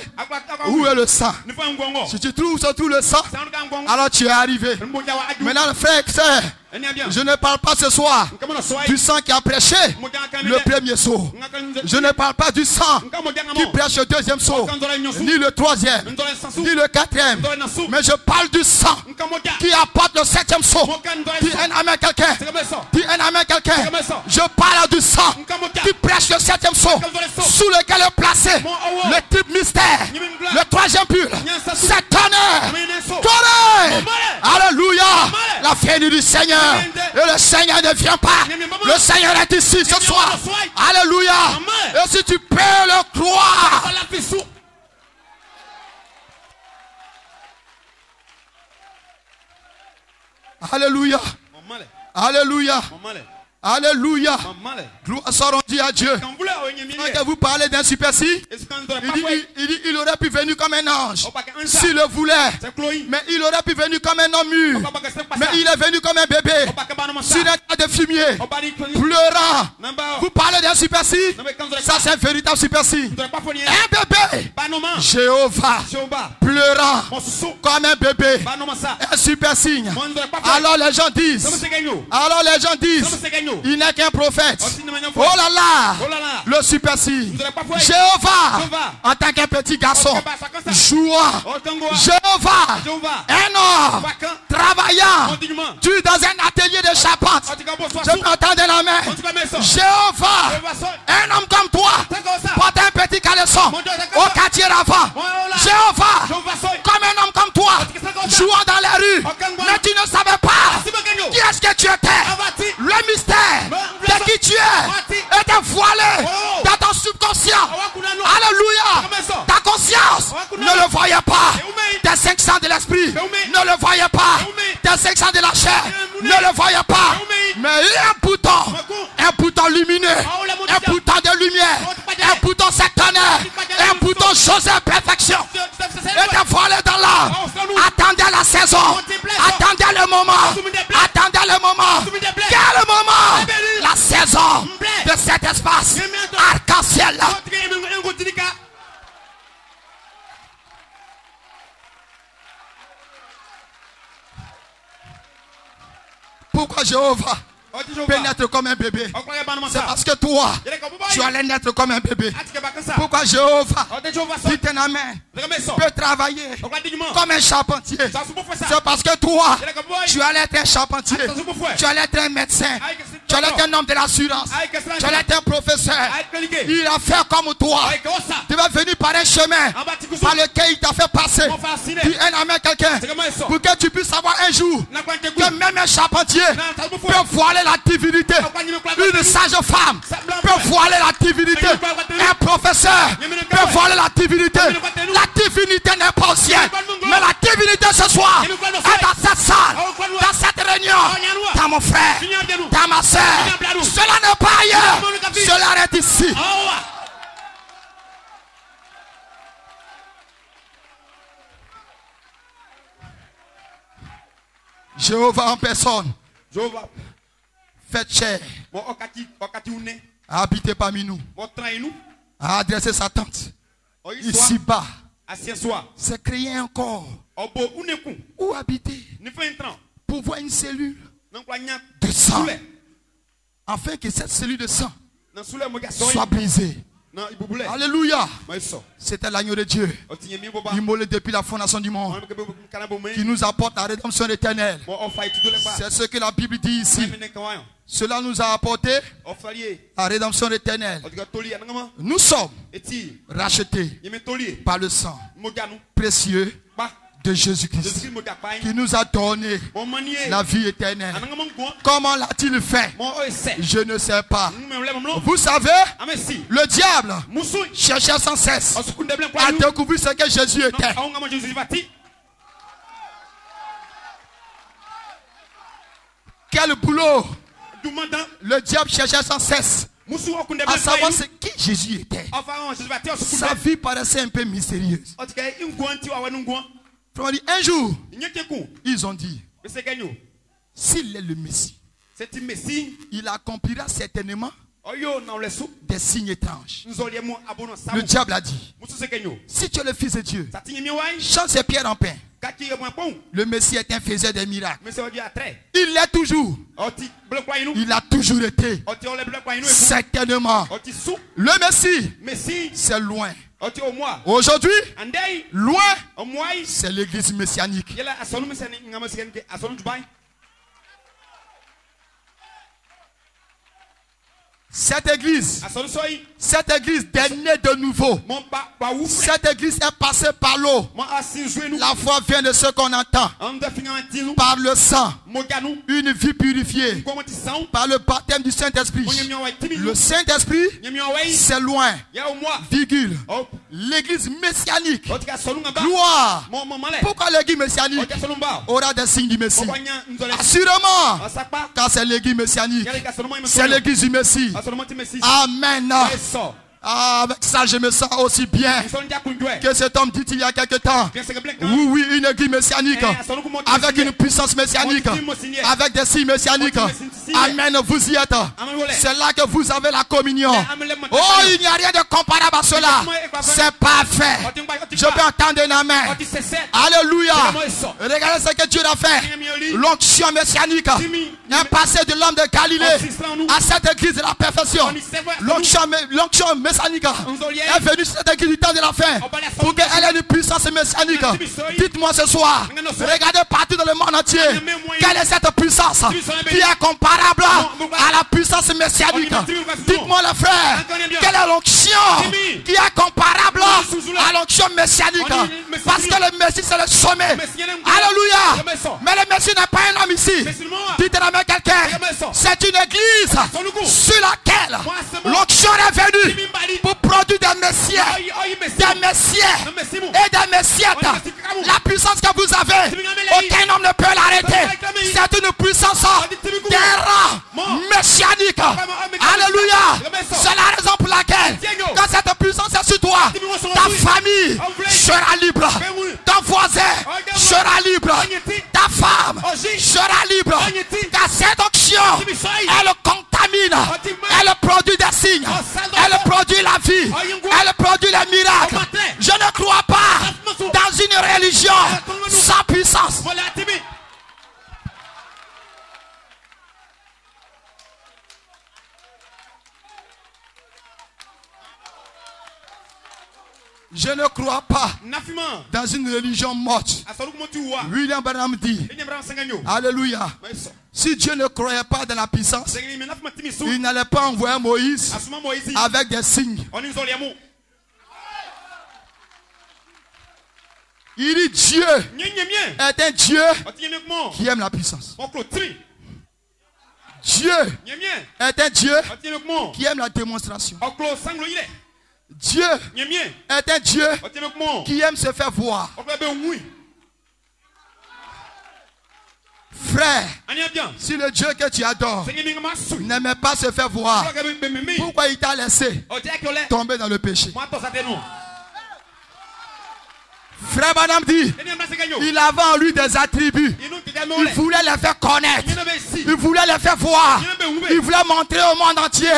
où est le sang. Si tu trouves surtout le sang, alors tu es arrivé. Maintenant, frère et sœur, je ne parle pas ce soir du sang qui a prêché le premier saut. Je ne parle pas du sang qui prêche le deuxième saut, ni le troisième, ni le quatrième. Mais je parle du sang qui apporte le septième saut. Dis un amen quelqu'un. Dis un amen quelqu'un. Je parle du sang qui prêche le septième saut, sous lequel est placé le type mystère, le troisième pull, c'est tonnerre. Alléluia. La venue du Seigneur. Et le Seigneur ne vient pas. Le Seigneur est ici ce soir. Alléluia. Et si tu peux le croire. Alléluia. Alléluia. Alléluia. Gloire soit rendue à Dieu. Quand vous parlez d'un super-ci, il dit il aurait pu venir comme un ange s'il le voulait. Mais il aurait pu venir comme un homme mûr. Mais il est venu comme un bébé sur un tas de fumier, pleurant. Vous parlez d'un super-ci, ça c'est un véritable super-ci. Un bébé, Jéhovah, pleurant comme un bébé, un super-signe. Alors les gens disent, il n'est qu'un prophète. Oh là là, le super-ci. Jéhovah, en tant qu'un petit garçon, jouant. Jéhovah, un homme travaillant. Tu es dans un atelier de charpente. Je t'entends de la main. Jéhovah, un homme comme toi, porte un petit caleçon au quartier d'avant. Jéhovah, comme un homme comme toi, jouant dans les rues. Mais tu ne savais pas qui est-ce que tu étais. Le mystère de qui tu es était voilé dans ton subconscient. Alléluia. Ta conscience ne le voyait pas. Tes 5 sens de l'esprit ne le voyaient pas. Tes 5 sens de la chair ne le voyaient pas. Mais il y a un bouton lumineux, un bouton de lumière, un bouton satanaire, un bouton Joseph perfection. Était voilé dans l'âme. Attendez la saison. Attendez le moment. Attendez le moment. Quel moment? La saison de cet espace arc-en-ciel là. Pourquoi Jéhovah pénètre comme un bébé? C'est parce que toi, tu allais naître comme un bébé. Pourquoi Jéhovah, dit un amen, peut travailler comme un charpentier? C'est parce que toi, tu allais être un charpentier. Tu allais être un médecin. Tu allais être un homme de l'assurance. Tu allais être un professeur. Il a fait comme toi. Tu vas venir par un chemin par lequel il t'a fait passer. Dis un amen quelqu'un. Pour que tu puisses savoir un jour que même un charpentier peut voiler la divinité. Une sage femme peut voiler la divinité. Un professeur peut voiler la divinité. La divinité n'est pas au ciel. Mais la divinité ce soir est dans cette salle, dans cette réunion. Dans mon frère, dans ma soeur. Cela n'est pas ailleurs. Cela est ici. Jéhovah en personne. Faites chair. A habité parmi nous. A adressé sa tente. ici-bas, c'est créer un corps où habiter, pour voir une cellule de sang, afin que cette cellule de sang soit brisée. Alléluia. C'était l'agneau de Dieu, immolé depuis la fondation du monde, qui nous apporte la rédemption éternelle. C'est ce que la Bible dit ici. Cela nous a apporté la rédemption éternelle. Nous sommes rachetés par le sang précieux de Jésus-Christ, qui nous a donné la vie éternelle. Comment l'a-t-il fait? Je ne sais pas. Vous savez, le diable cherchait sans cesse à découvrir ce que Jésus était. Quel boulot! Le diable cherchait sans cesse à savoir ce qui Jésus était. Sa vie paraissait un peu mystérieuse. Un jour, ils ont dit, s'il est le Messie, il accomplira certainement des signes étranges. Le diable a dit, si tu es le Fils de Dieu, change ces pierres en pain. Le Messie est un faiseur des miracles. Il l'est toujours. Il a toujours été. Certainement. Le Messie, c'est loin. Aujourd'hui, loin, c'est l'église messianique. Cette église est née de nouveau. Cette église est passée par l'eau. La foi vient de ce qu'on entend. Par le sang, une vie purifiée. Par le baptême du Saint-Esprit. Le Saint-Esprit, c'est loin. Virgule. L'église messianique. Gloire. Pourquoi l'église messianique aura des signes du Messie? Assurément, car c'est l'église messianique. C'est l'église du Messie. Amen. Avec ça, je me sens aussi bien que cet homme dit il y a quelque temps. Oui, une église messianique, avec une puissance messianique, avec des signes messianiques. Amen, vous y êtes. C'est là que vous avez la communion. Oh, il n'y a rien de comparable à cela. C'est parfait. Je peux entendre un amen. Alléluia. Regardez ce que Dieu a fait. L'onction messianique est passée de l'homme de Galilée à cette église de la perfection. L'onction messianique est venue sur cette église du temps de la fin pour qu'elle ait une puissance messianique. Dites-moi ce soir, regardez partout dans le monde entier, quelle est cette puissance qui est comparable à la puissance messianique? Dites-moi le frère, quelle est l'onction qui est comparable à l'onction messianique? Parce que le Messie c'est le sommet. Alléluia. Mais le Messie n'est pas un homme ici. Dites-le à quelqu'un, c'est une église sur laquelle l'onction est venue pour produire des messieurs et des messiettes. La puissance que vous avez, aucun homme ne peut l'arrêter. C'est une puissance d'un rang messianique. Alléluia. C'est la raison pour laquelle, quand cette puissance est sur toi, ta famille sera libre, ton voisin sera libre, ta femme sera libre. Car cette onction, elle contamine, elle produit des signes, elle produit la vie, elle produit les miracles. Je ne crois pas dans une religion sans puissance. Je ne crois pas dans une religion morte. William Branham dit, alléluia, si Dieu ne croyait pas dans la puissance, il n'allait pas envoyer Moïse avec des signes. Il dit Dieu est un Dieu qui aime la puissance. Dieu est un Dieu qui aime la démonstration. Dieu est un Dieu qui aime se faire voir. Frère, si le Dieu que tu adores n'aimait pas se faire voir, pourquoi il t'a laissé tomber dans le péché? Frère Branham dit, il avait en lui des attributs. Il voulait les faire connaître. Il voulait les faire voir. Il voulait montrer au monde entier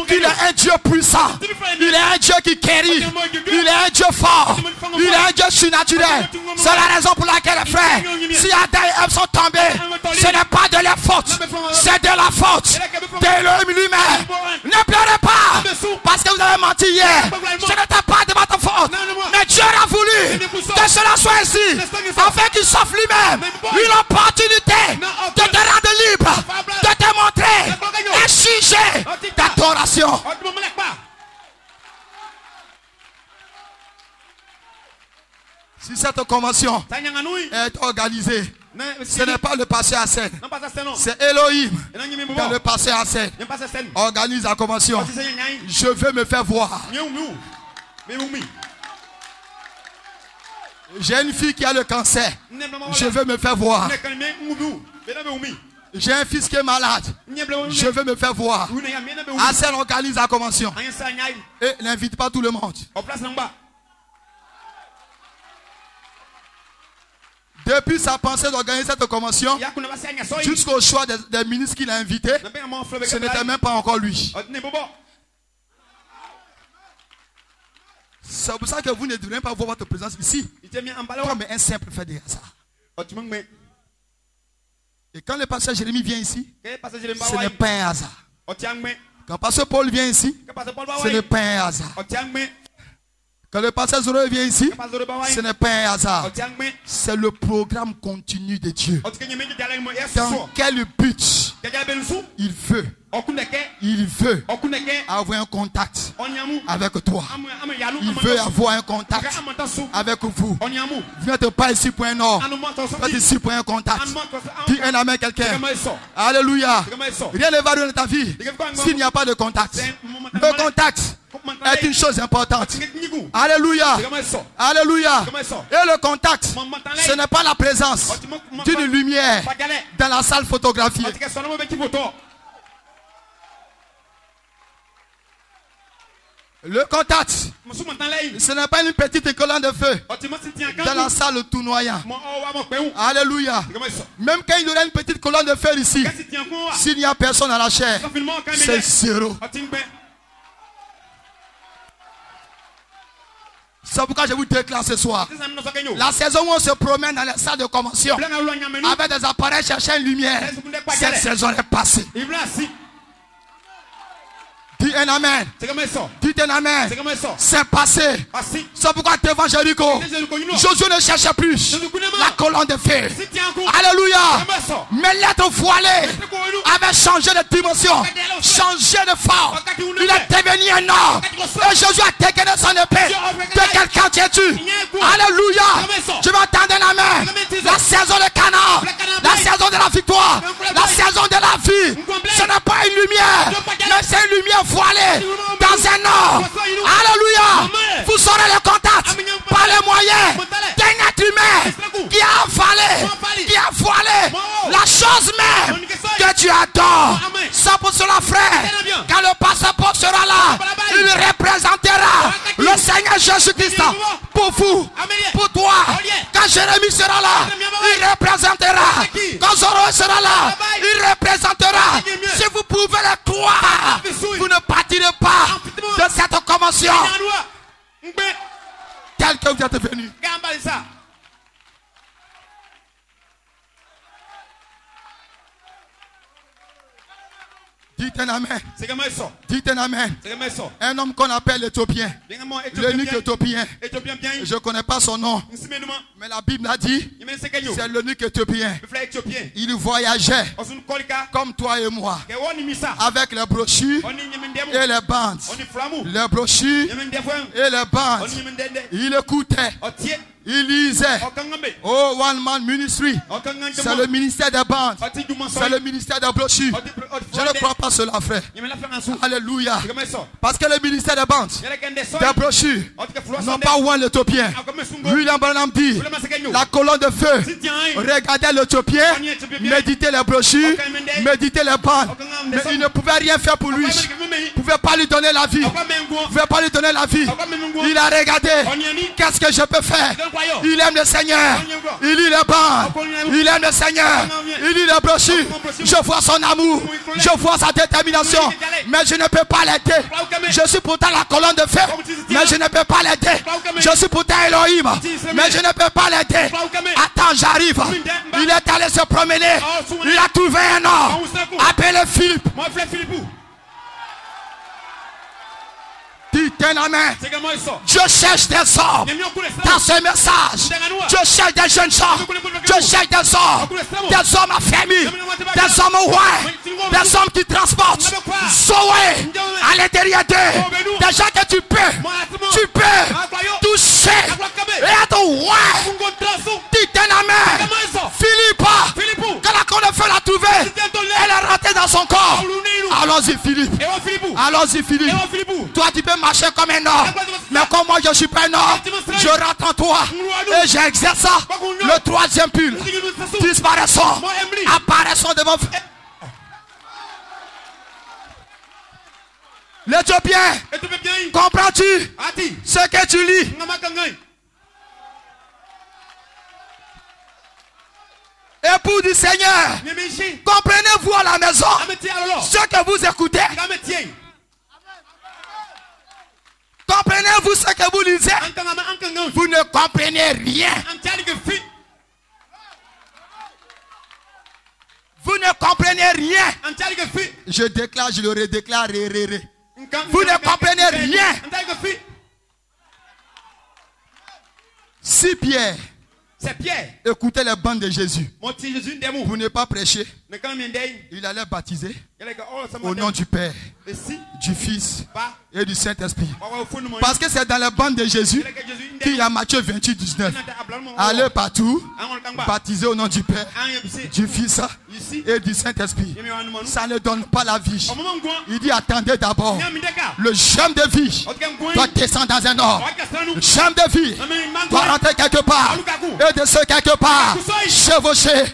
qu'il est un Dieu puissant. Il est un Dieu qui guérit. Il est un Dieu fort. Il est un Dieu surnaturel. C'est la raison pour laquelle, frère, si Adam et Ève sont tombés, ce n'est pas de leur faute. C'est de la faute d'Élohim lui-même. Ne pleurez pas parce que vous avez menti hier. Ce n'était pas de votre faute. Mais Dieu a voulu que cela soit ainsi, afin qu'il s'offre lui-même une opportunité de te rendre libre, de te montrer un sujet d'adoration. Si cette convention est organisée, ce n'est pas le passé à scène, c'est Elohim dans le passé à scène. Organise la convention. Je veux me faire voir. J'ai une fille qui a le cancer. Je veux me faire voir. J'ai un fils qui est malade. Je veux me faire voir. Asen organise la convention. Et n'invite pas tout le monde. Depuis sa pensée d'organiser cette convention, jusqu'au choix des ministres qu'il a invités, ce n'était même pas encore lui. C'est pour ça que vous ne devriez pas voir votre présence ici comme un simple fait de hasard. Et quand le pasteur Jérémie vient ici, ce n'est pas un hasard. Quand le pasteur Paul vient ici, ce n'est pas un hasard. Quand le pasteur Zoro vient ici, ce n'est pas un hasard. C'est le programme continu de Dieu. Dans quel but il veut avoir un contact avec toi. Il veut avoir un contact avec vous. Vous n'êtes pas ici pour un ordre. Vous êtes ici pour un contact. Dis un amen quelqu'un. Alléluia. Rien ne va dans ta vie s'il n'y a pas de contact. Le contact est une chose importante. Alléluia. Alléluia. Et le contact, ce n'est pas la présence d'une lumière dans la salle photographiée. Le contact, ce n'est pas une petite colonne de feu dans la salle tournoyant. Alléluia. Même quand il y aura une petite colonne de feu ici, s'il n'y a personne à la chair, c'est zéro. C'est pourquoi je vous déclare ce soir. La saison où on se promène dans les salles de convention avec des appareils cherchant une lumière, cette saison est passée. Dis un amen. Dites un amen. C'est passé. C'est pourquoi devant Jéricho, Josué ne cherchait plus la colonne de feu. Alléluia. Mais l'être voilé avait changé de dimension, changé de forme. Il est devenu un homme. Et Josué a dégainé son épée. De quelqu'un qui est tu. Alléluia. Je vais entendre un amen. La saison de Canaan, la saison de la victoire, la saison de la vie. Ce n'est pas une lumière, mais c'est une lumière voilée dans un homme. Alléluia. Vous saurez le contact par les moyens d'un être humain qui a voilé la chose même que tu adores. C'est pour cela, frère, quand le passeport sera là, il représentera le Seigneur Jésus-Christ pour vous, pour toi. Quand Jérémie sera là, il représentera. Quand Zoro sera là, il représentera. Si vous pouvez le croire, vous ne partirez pas de cette convention tel que vous êtes venu. Dites un amen. Dites un amen. Un homme qu'on appelle l'Éthiopien, l'eunuque éthiopien. Je ne connais pas son nom, mais la Bible a dit c'est l'eunuque éthiopien. Il voyageait comme toi et moi, avec les brochures et les bandes. Les brochures et les bandes. Il écoutait. Il lisait. Oh, One Man Ministry. C'est le ministère des bandes. C'est le ministère des brochures. Je ne crois pas cela, frère. Alléluia. Parce que le ministère des bandes, des brochures, non pas One l'Éthiopien. William Branham dit la colonne de feu. Regardez l'Éthiopien, méditez les brochures, méditez les bandes. Mais il ne pouvait rien faire pour lui. Il ne pouvez pas lui donner la vie. Vous ne pouvez pas lui donner la vie. Il a regardé. Qu'est-ce que je peux faire? Il aime le Seigneur. Il lit les bancs. Il aime le Seigneur. Il lit les brochures. Je vois son amour. Je vois sa détermination. Mais je ne peux pas l'aider. Je suis pourtant la colonne de feu. Mais je ne peux pas l'aider. Je suis pourtant Elohim. Mais je ne peux pas l'aider. Attends, j'arrive. Il est allé se promener. Il a trouvé un homme appelé Philippe. Dites un amen. Je cherche des hommes dans ce message. Je cherche des jeunes gens. Je cherche des hommes affermis, des hommes rois, des hommes qui transportent Zoé à l'intérieur d'eux. Des gens que tu peux toucher et être roi. Dites un amen. Philippe, quand la colonne de feu l'a trouvé, elle est rentrée dans son corps. Allons-y Philippe. Allons-y Philippe. Toi tu peux marcher comme un homme. Mais comme moi je ne suis pas un homme, je rentre en toi. Et j'exerce ça. Le troisième pull. Disparaissons. Apparaissons devant. L'Éthiopien. Comprends-tu ce que tu lis? Époux du Seigneur, comprenez-vous à la maison ce que vous écoutez? Comprenez-vous ce que vous lisez? Vous ne comprenez rien. Vous ne comprenez rien. Je déclare, je le redéclare. Vous ne comprenez rien. Si Pierre écoutez les bandes de Jésus, vous n'êtes pas prêché, il allait baptiser au nom du Père, du Fils et du Saint-Esprit. Parce que c'est dans les bandes de Jésus qu'il y a Matthieu 28, 19. Allez partout, baptiser au nom du Père, du Fils et du Saint-Esprit. Ça ne donne pas la vie. Il dit attendez d'abord. Le germe de vie doit descendre dans un homme. Le germe de vie doit rentrer quelque part. Et de ce quelque part, chevaucher,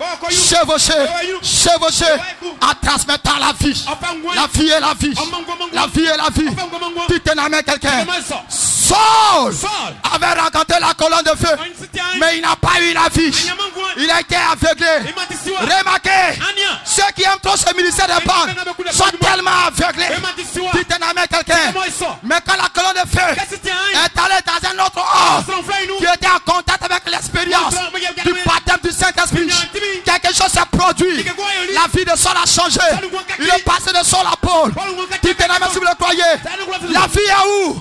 en transmettant la vie. La vie est la vie. La vie est la vie. Dites un amen quelqu'un. Saul avait rencontré la colonne de feu, mais il n'a pas eu la vie. Il a été aveuglé. Remarquez, ceux qui aiment trop ce ministère de bandes sont tellement aveuglés. Dites un amen quelqu'un. Mais quand la colonne de feu est allée dans un autre homme qui était en contact avec l'expérience du baptême du Saint-Esprit, quelque chose s'est produit. La vie de Saul a changé. Il est passé de Saul à Paul. Dites un amen si vous le croyez. La vie est où?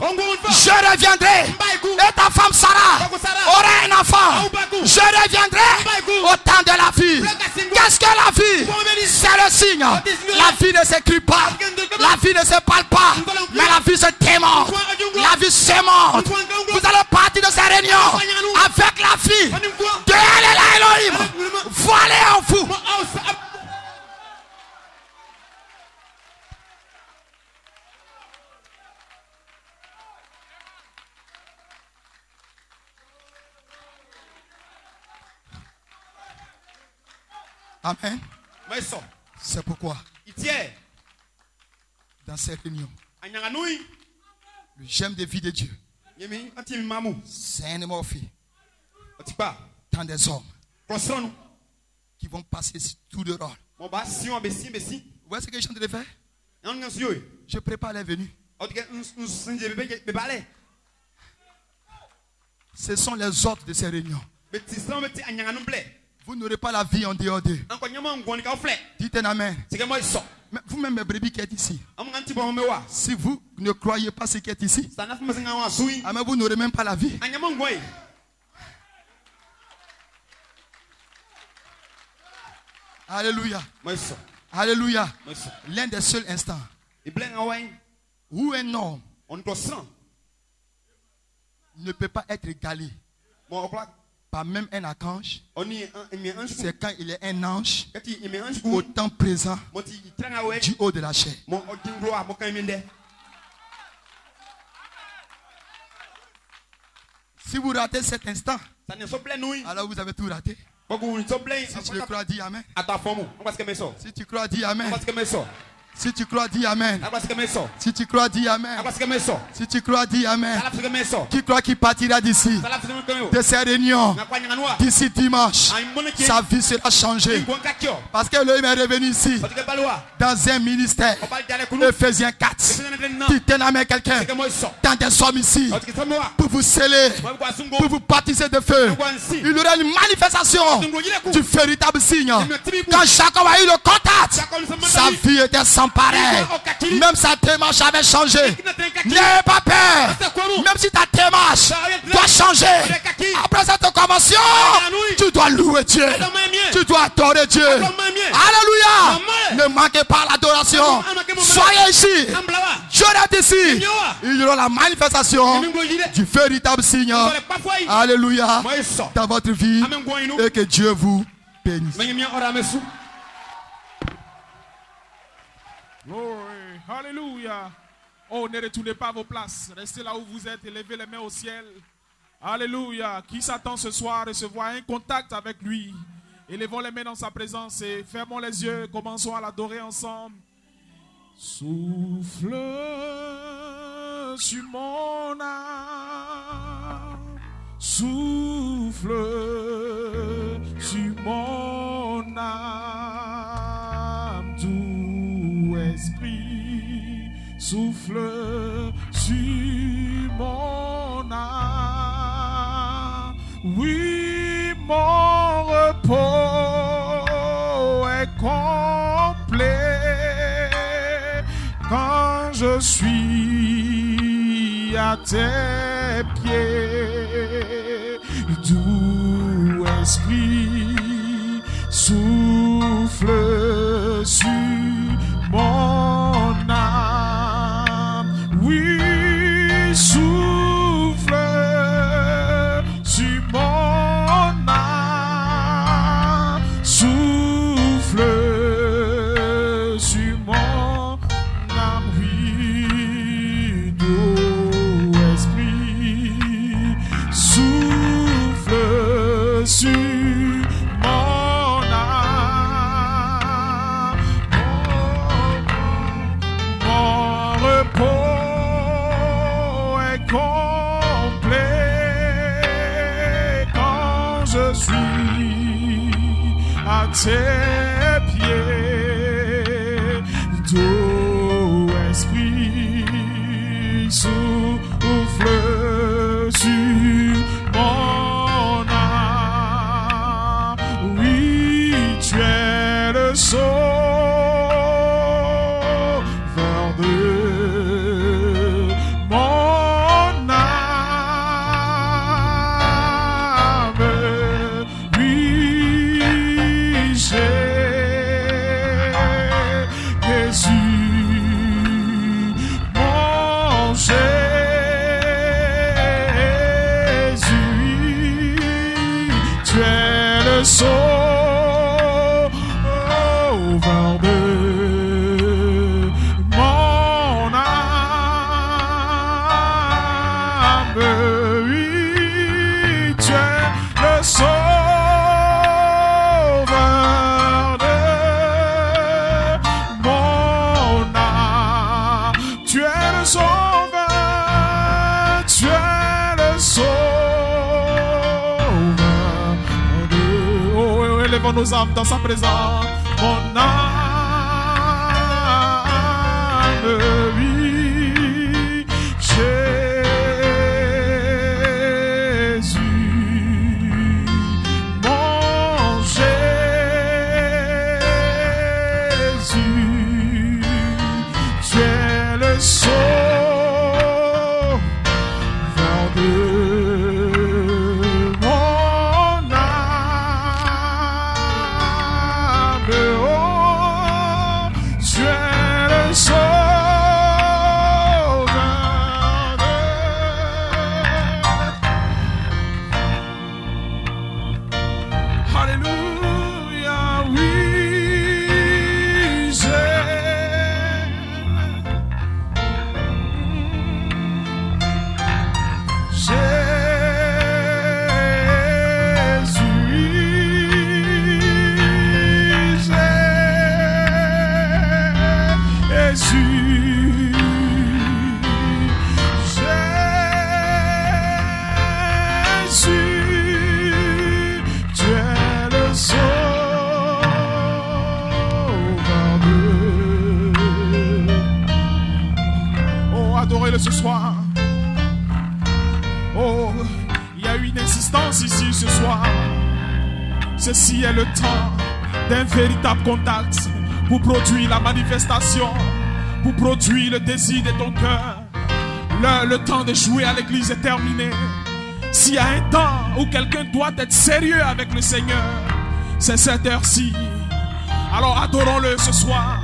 Je reviendrai et ta femme Sarah aura un enfant. Je reviendrai au temps de la vie. Qu'est-ce que la vie? C'est le signe. La vie ne s'écrit pas. La vie ne se parle pas. Mais la vie se démontre. La vie s'aimante. Vous allez partir de cette réunion avec la vie de Elohim. Voilée en vous. Amen. C'est pourquoi dans cette réunion, le germe de vie de Dieu, c'est un morphée dans des hommes qui vont passer sur tout le rôle. Vous voyez ce que je suis en train de faire? Je prépare les venus. Ce sont les autres de ces réunions. Vous n'aurez pas la vie en dehors d'eux. Dites un amen. Mais vous-même, mes brebis qui êtes ici, si vous ne croyez pas ce qui est ici, mais vous n'aurez même pas la vie. Alléluia. Alléluia. L'un des seuls instants où un homme ne peut pas être égalé par même un archange, c'est quand il est un ange au temps présent du haut de la chair. Si vous ratez cet instant, alors vous avez tout raté. Si tu le crois, dis Amen. Si tu crois, dis Amen. Si tu crois, dis Amen. Si tu crois, dis Amen. Si tu crois, dis Amen. Qui croit qu'il partira d'ici, de ces réunions, d'ici dimanche, sa vie sera changée. Parce que l'homme est revenu ici, dans un ministère. Ephésiens 4. Dites à main quelqu'un, quand des sommes ici, pour vous sceller, pour vous baptiser de feu, il y aura une manifestation du véritable signe. Quand Jacob a eu le contact, sa vie était sans pareil. Même sa démarche avait changé. N'aie pas peur. Même si ta démarche doit changer, après cette convention, tu dois louer Dieu. Tu dois adorer Dieu. Alléluia. Ne manquez pas l'adoration. Soyez ici. Dieu est ici. Il y aura la manifestation du véritable signe. Alléluia. Dans votre vie. Et que Dieu vous bénisse. Glory. Alléluia. Oh, ne retournez pas à vos places. Restez là où vous êtes et levez les mains au ciel. Alléluia. Qui s'attend ce soir à recevoir un contact avec lui? Élevons les mains dans sa présence et fermons les yeux. Commençons à l'adorer ensemble. Souffle sur mon âme. Souffle sur mon âme. Doux esprit, souffle sur mon âme. Oui, mon repos est complet quand je suis à tes pieds. Doux esprit, souffle sur mon âme. Oui, souffle sur mon âme. Souffle sur mon âme. Oui, doux esprit, souffle sur mon âme. Mon repos est complet quand je suis à tes pieds. Doux esprit, souffle sur mon âme. Oui, tu es le sauveur de mon âme. Oui, Jésus, mon Jésus, tu es le sauveur de mon âme. Oui, tu es le sauveur de mon âme. Tu es le sauveur, tu es le sauveur de... Oh, élevons nos âmes dans sa présence. Mon âme, oui, Jésus, mon Jésus, tu es le sauveur de mon âme. Oh, tu es le sauveur ce soir. Oh, il y a une insistance ici ce soir. Ceci est le temps d'un véritable contact pour produire la manifestation, pour produire le désir de ton cœur. Le temps de jouer à l'église est terminé. S'il y a un temps où quelqu'un doit être sérieux avec le Seigneur, c'est cette heure-ci. Alors adorons-le ce soir.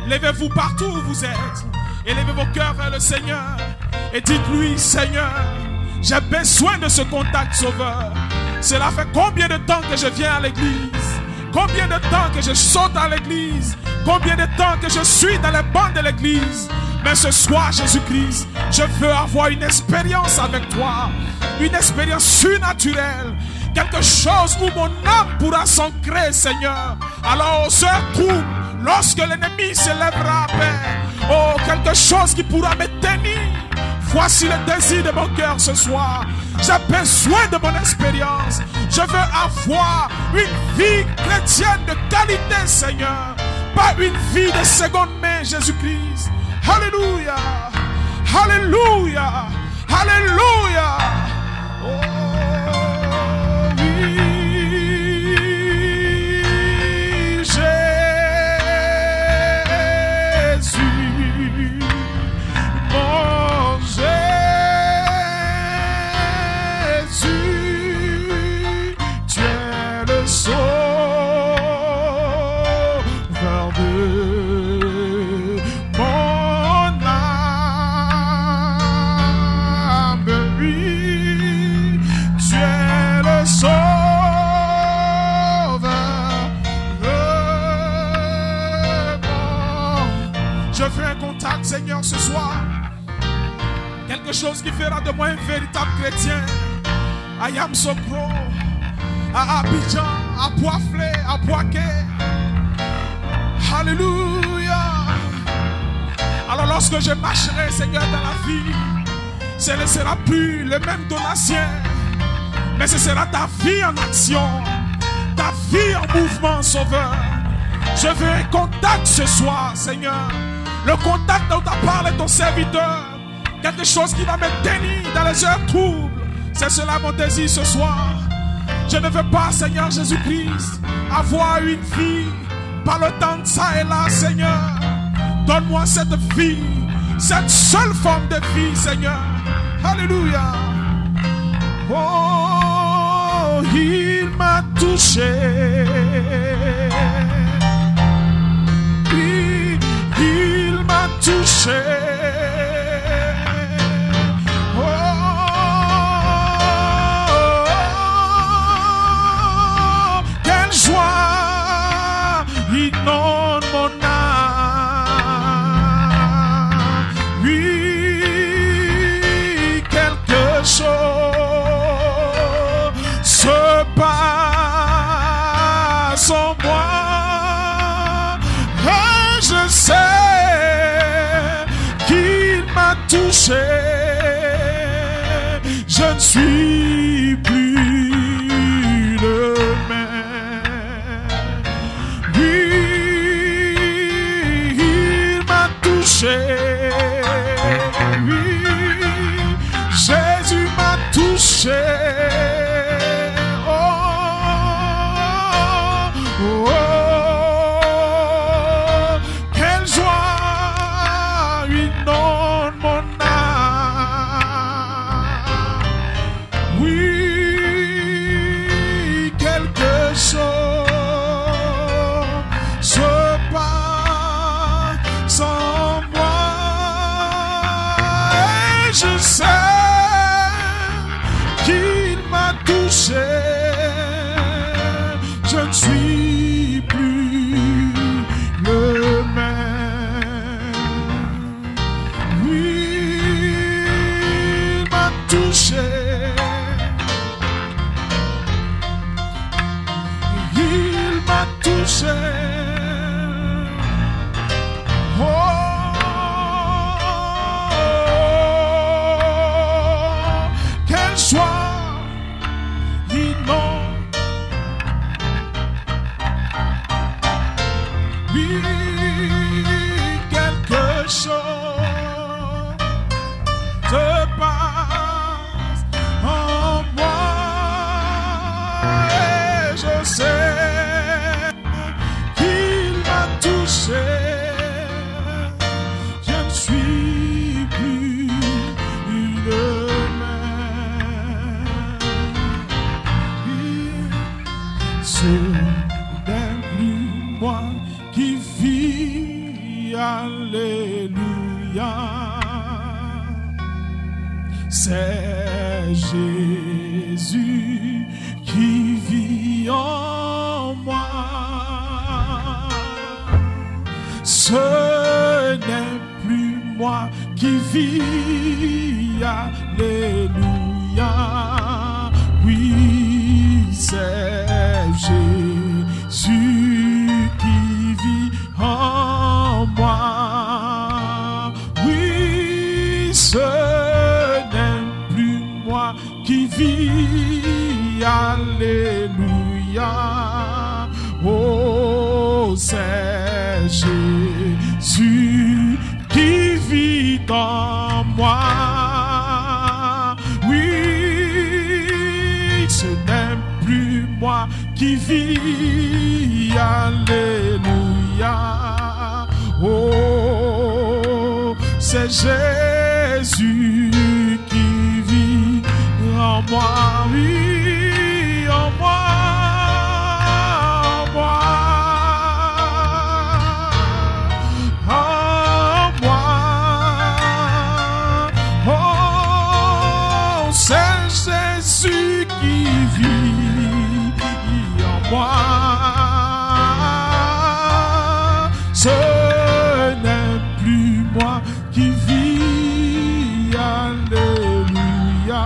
Levez-vous partout où vous êtes. Élevez vos cœurs vers le Seigneur. Et dites-lui, Seigneur, j'ai besoin de ce contact sauveur. Cela fait combien de temps que je viens à l'église? Combien de temps que je saute à l'église? Combien de temps que je suis dans les bancs de l'église? Mais ce soir, Jésus-Christ, je veux avoir une expérience avec toi. Une expérience surnaturelle. Quelque chose où mon âme pourra s'ancrer, Seigneur. Alors aux heures troubles, lorsque l'ennemi s'élèvera à peine, oh, quelque chose qui pourra me tenir. Voici le désir de mon cœur ce soir. J'ai besoin de mon expérience. Je veux avoir une vie chrétienne de qualité, Seigneur. Pas une vie de seconde main, Jésus-Christ. Alléluia. Alléluia. Alléluia. Oh oui, Jésus, mon Jésus, tu es le sauveur de mon âme, oui, tu es le sauveur de mon. Je fais un contact, Seigneur, ce soir. Quelque chose qui fera de moi un véritable chrétien. À Yamoussoukro, à Abidjan, à Poiflé, à Boaké. Alléluia. Alors lorsque je marcherai, Seigneur, dans la vie, ce ne sera plus le même donatien, mais ce sera ta vie en action, ta vie en mouvement, Sauveur. Je veux un contact ce soir, Seigneur. Le contact dont a parlé ton serviteur. Quelque chose qui va me tenir dans les heures troubles. C'est cela mon désir ce soir. Je ne veux pas, Seigneur Jésus-Christ, avoir une vie par le temps de ça et là, Seigneur. Donne-moi cette vie, cette seule forme de vie, Seigneur. Alléluia. Oh, il m'a touché. Il m'a touché. Joie inonde mon âme. Oui, quelque chose se passe en moi. Et je sais qu'il m'a touché. Je ne suis plus le même. Oui, Jésus m'a touché. Oh, oh, oh, quelle joie inonde mon âme. Oui, quelque chose se passe en moi. Je sais qu'il m'a touché. Je ne suis plus le même. Oui, il m'a touché. Il m'a touché. moi qui vis, alléluia. C'est Jésus qui vit en moi. Ce n'est plus moi qui vis, alléluia. Oui, c'est Jésus qui vit en moi. Oui, ce n'est plus moi qui vis, alléluia. Oh, c'est Jésus qui vit en moi. Oui, ce n'est plus moi qui vis, alléluia. Oh, c'est Jésus qui vit en moi, oui, en moi, en moi, en moi. Oh, c'est Jésus qui vit en moi. Ce n'est plus moi qui vis, alléluia.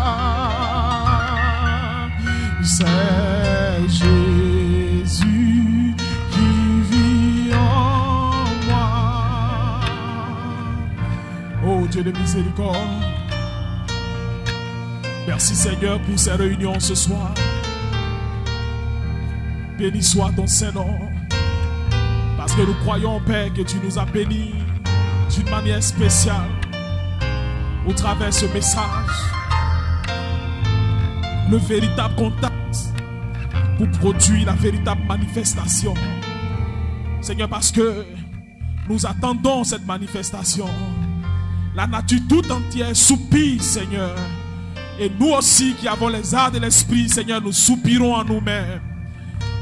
C'est Jésus qui vit en moi. Oh Dieu de miséricorde, merci Seigneur pour ces réunions ce soir. Béni soit ton Saint-Nom. Parce que nous croyons, Père, que tu nous as bénis d'une manière spéciale au travers de ce message. Le véritable contact pour produire la véritable manifestation. Seigneur, parce que nous attendons cette manifestation. La nature tout entière soupire, Seigneur. Et nous aussi qui avons les arts de l'esprit, Seigneur, nous soupirons en nous-mêmes.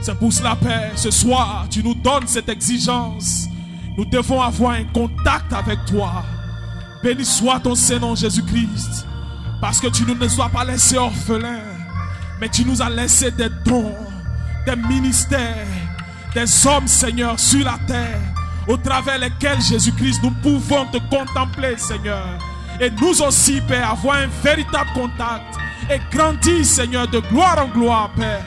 C'est pour cela, Père, ce soir, tu nous donnes cette exigence. Nous devons avoir un contact avec toi. Béni soit ton Saint-Nom, Jésus-Christ. Parce que tu ne nous as pas laissés orphelins, mais tu nous as laissé des dons, des ministères, des hommes, Seigneur, sur la terre, au travers lesquels, Jésus-Christ, nous pouvons te contempler, Seigneur. Et nous aussi, Père, avoir un véritable contact et grandir, Seigneur, de gloire en gloire, Père.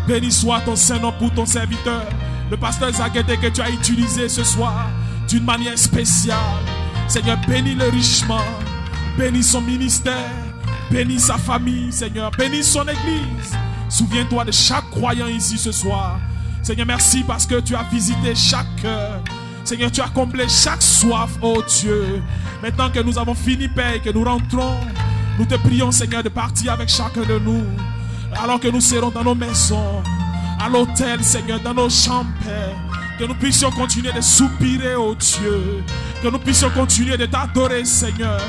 Béni soit ton Saint-Nom pour ton serviteur, le pasteur Zaguete, que tu as utilisé ce soir d'une manière spéciale. Seigneur, bénis-le richement, bénis son ministère, bénis sa famille, Seigneur, bénis son église. Souviens-toi de chaque croyant ici ce soir. Seigneur, merci parce que tu as visité chaque cœur. Seigneur, tu as comblé chaque soif, oh Dieu. Maintenant que nous avons fini, Père, et que nous rentrons, nous te prions, Seigneur, de partir avec chacun de nous. Alors que nous serons dans nos maisons, à l'hôtel, Seigneur, dans nos chambres, Père, que nous puissions continuer de soupirer, oh Dieu, que nous puissions continuer de t'adorer, Seigneur,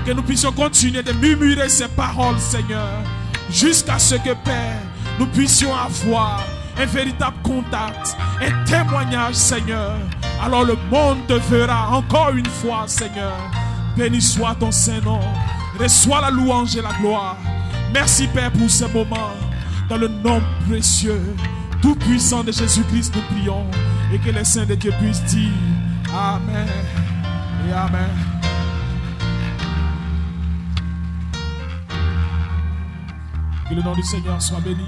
que nous puissions continuer de murmurer ces paroles, Seigneur, jusqu'à ce que, Père, nous puissions avoir un véritable contact, un témoignage, Seigneur. Alors le monde te verra encore une fois, Seigneur. Béni soit ton Saint-Nom, reçois la louange et la gloire. Merci, Père, pour ce moment. Dans le nom précieux, tout puissant de Jésus-Christ, nous prions. Et que les saints de Dieu puissent dire Amen et Amen. Que le nom du Seigneur soit béni.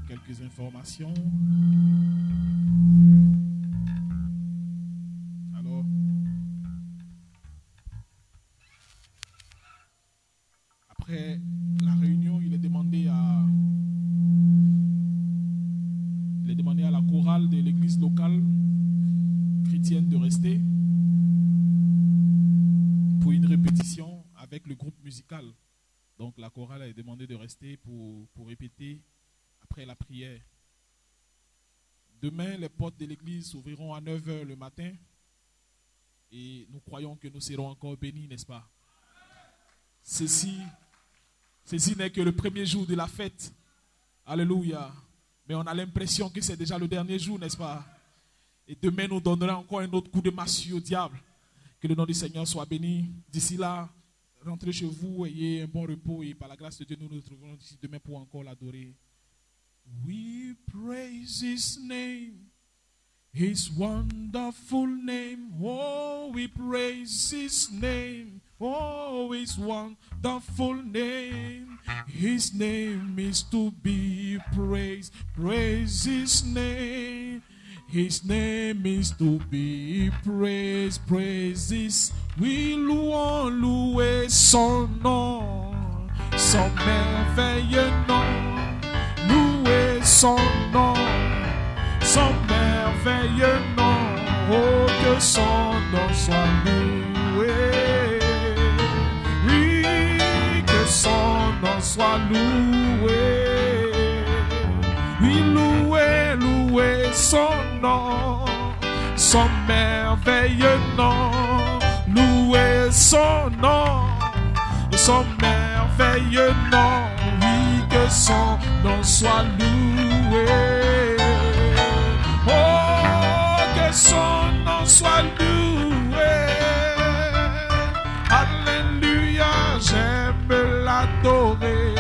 Quelques informations. Alors, après la réunion, il est demandé à la chorale de l'église locale chrétienne de rester pour une répétition avec le groupe musical. Donc la chorale a demandé de rester pour répéter après la prière. Demain, les portes de l'église s'ouvriront à 9h le matin et nous croyons que nous serons encore bénis, n'est-ce pas? Ceci n'est que le premier jour de la fête. Alléluia. Mais on a l'impression que c'est déjà le dernier jour, n'est-ce pas? Et demain, nous donnerons encore un autre coup de massue au diable. Que le nom du Seigneur soit béni. D'ici là, rentrez chez vous, ayez un bon repos et par la grâce de Dieu, nous nous retrouverons ici demain pour encore l'adorer. We praise His name, His wonderful name. Oh, we praise His name. Oh, His wonderful name. His name is to be praised. Praise His name. His name is to be praised. Praise His. Oui, louons, louer son nom, son merveilleux nom. Louer son nom, son merveilleux nom. Oh, que son nom soit loué. Oui, que son nom soit loué. Oui, louer, louer son nom, son merveilleux nom. Louer son nom, son merveilleux nom. Oui, que son nom soit loué. Oh, que son nom soit loué. Alléluia, j'aime l'adorer.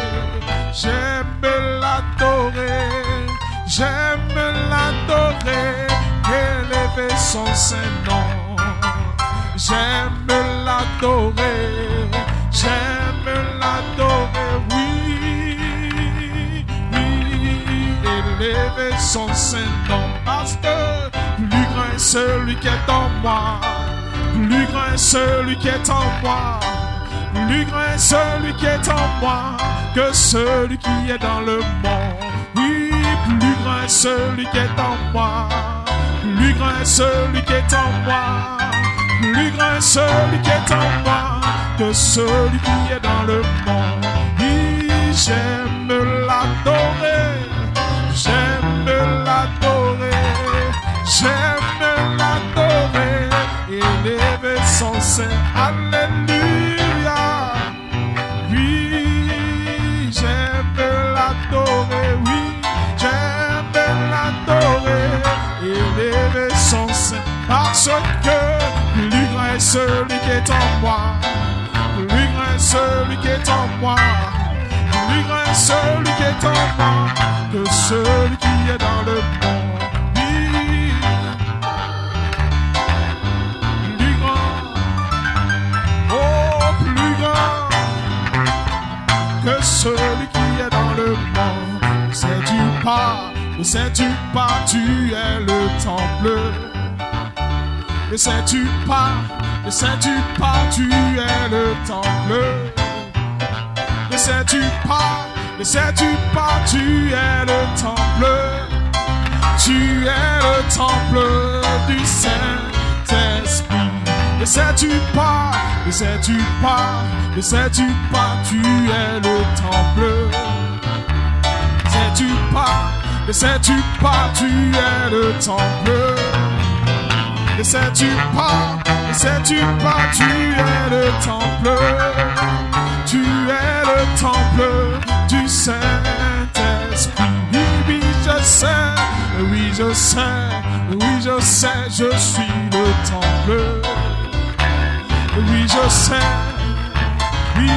J'aime l'adorer. J'aime l'adorer. Élever son Saint-Nom. J'aime l'adorer. J'aime l'adorer. Oui, élever son Saint-Nom. Parce que plus grand est celui qui est en moi. Plus grand est celui qui est en moi. Plus grand est celui qui est en moi que celui qui est dans le monde. Oui, plus grand est celui qui est en moi. Plus grand est celui qui est en moi. Plus grand est celui qui est en moi que celui qui est dans le monde. Oui, j'aime l'adorer. J'aime l'adorer. J'aime l'adorer. Élever son sein. Alléluia. Oui, j'aime l'adorer. Oui, j'aime l'adorer. Élever son sein. Parce que plus grand est celui qui est en moi. Plus grand est celui qui est en moi. Plus grand est celui qui est en moi que celui qui est dans le monde. Oui. Plus grand. Oh, plus grand que celui qui est dans le monde. Ne sais-tu pas, tu es le temple. Ne sais-tu pas, tu es le temple. Ne sais-tu pas, tu es le temple. Tu es le temple du Saint-Esprit. Ne sais-tu pas, tu es le temple. Ne sais-tu pas, tu es le temple. Ne sais-tu pas, tu es le temple. Tu es le temple du Saint-Esprit. Oui, je sais, oui, je sais, je suis le temple. Oui, je sais, oui.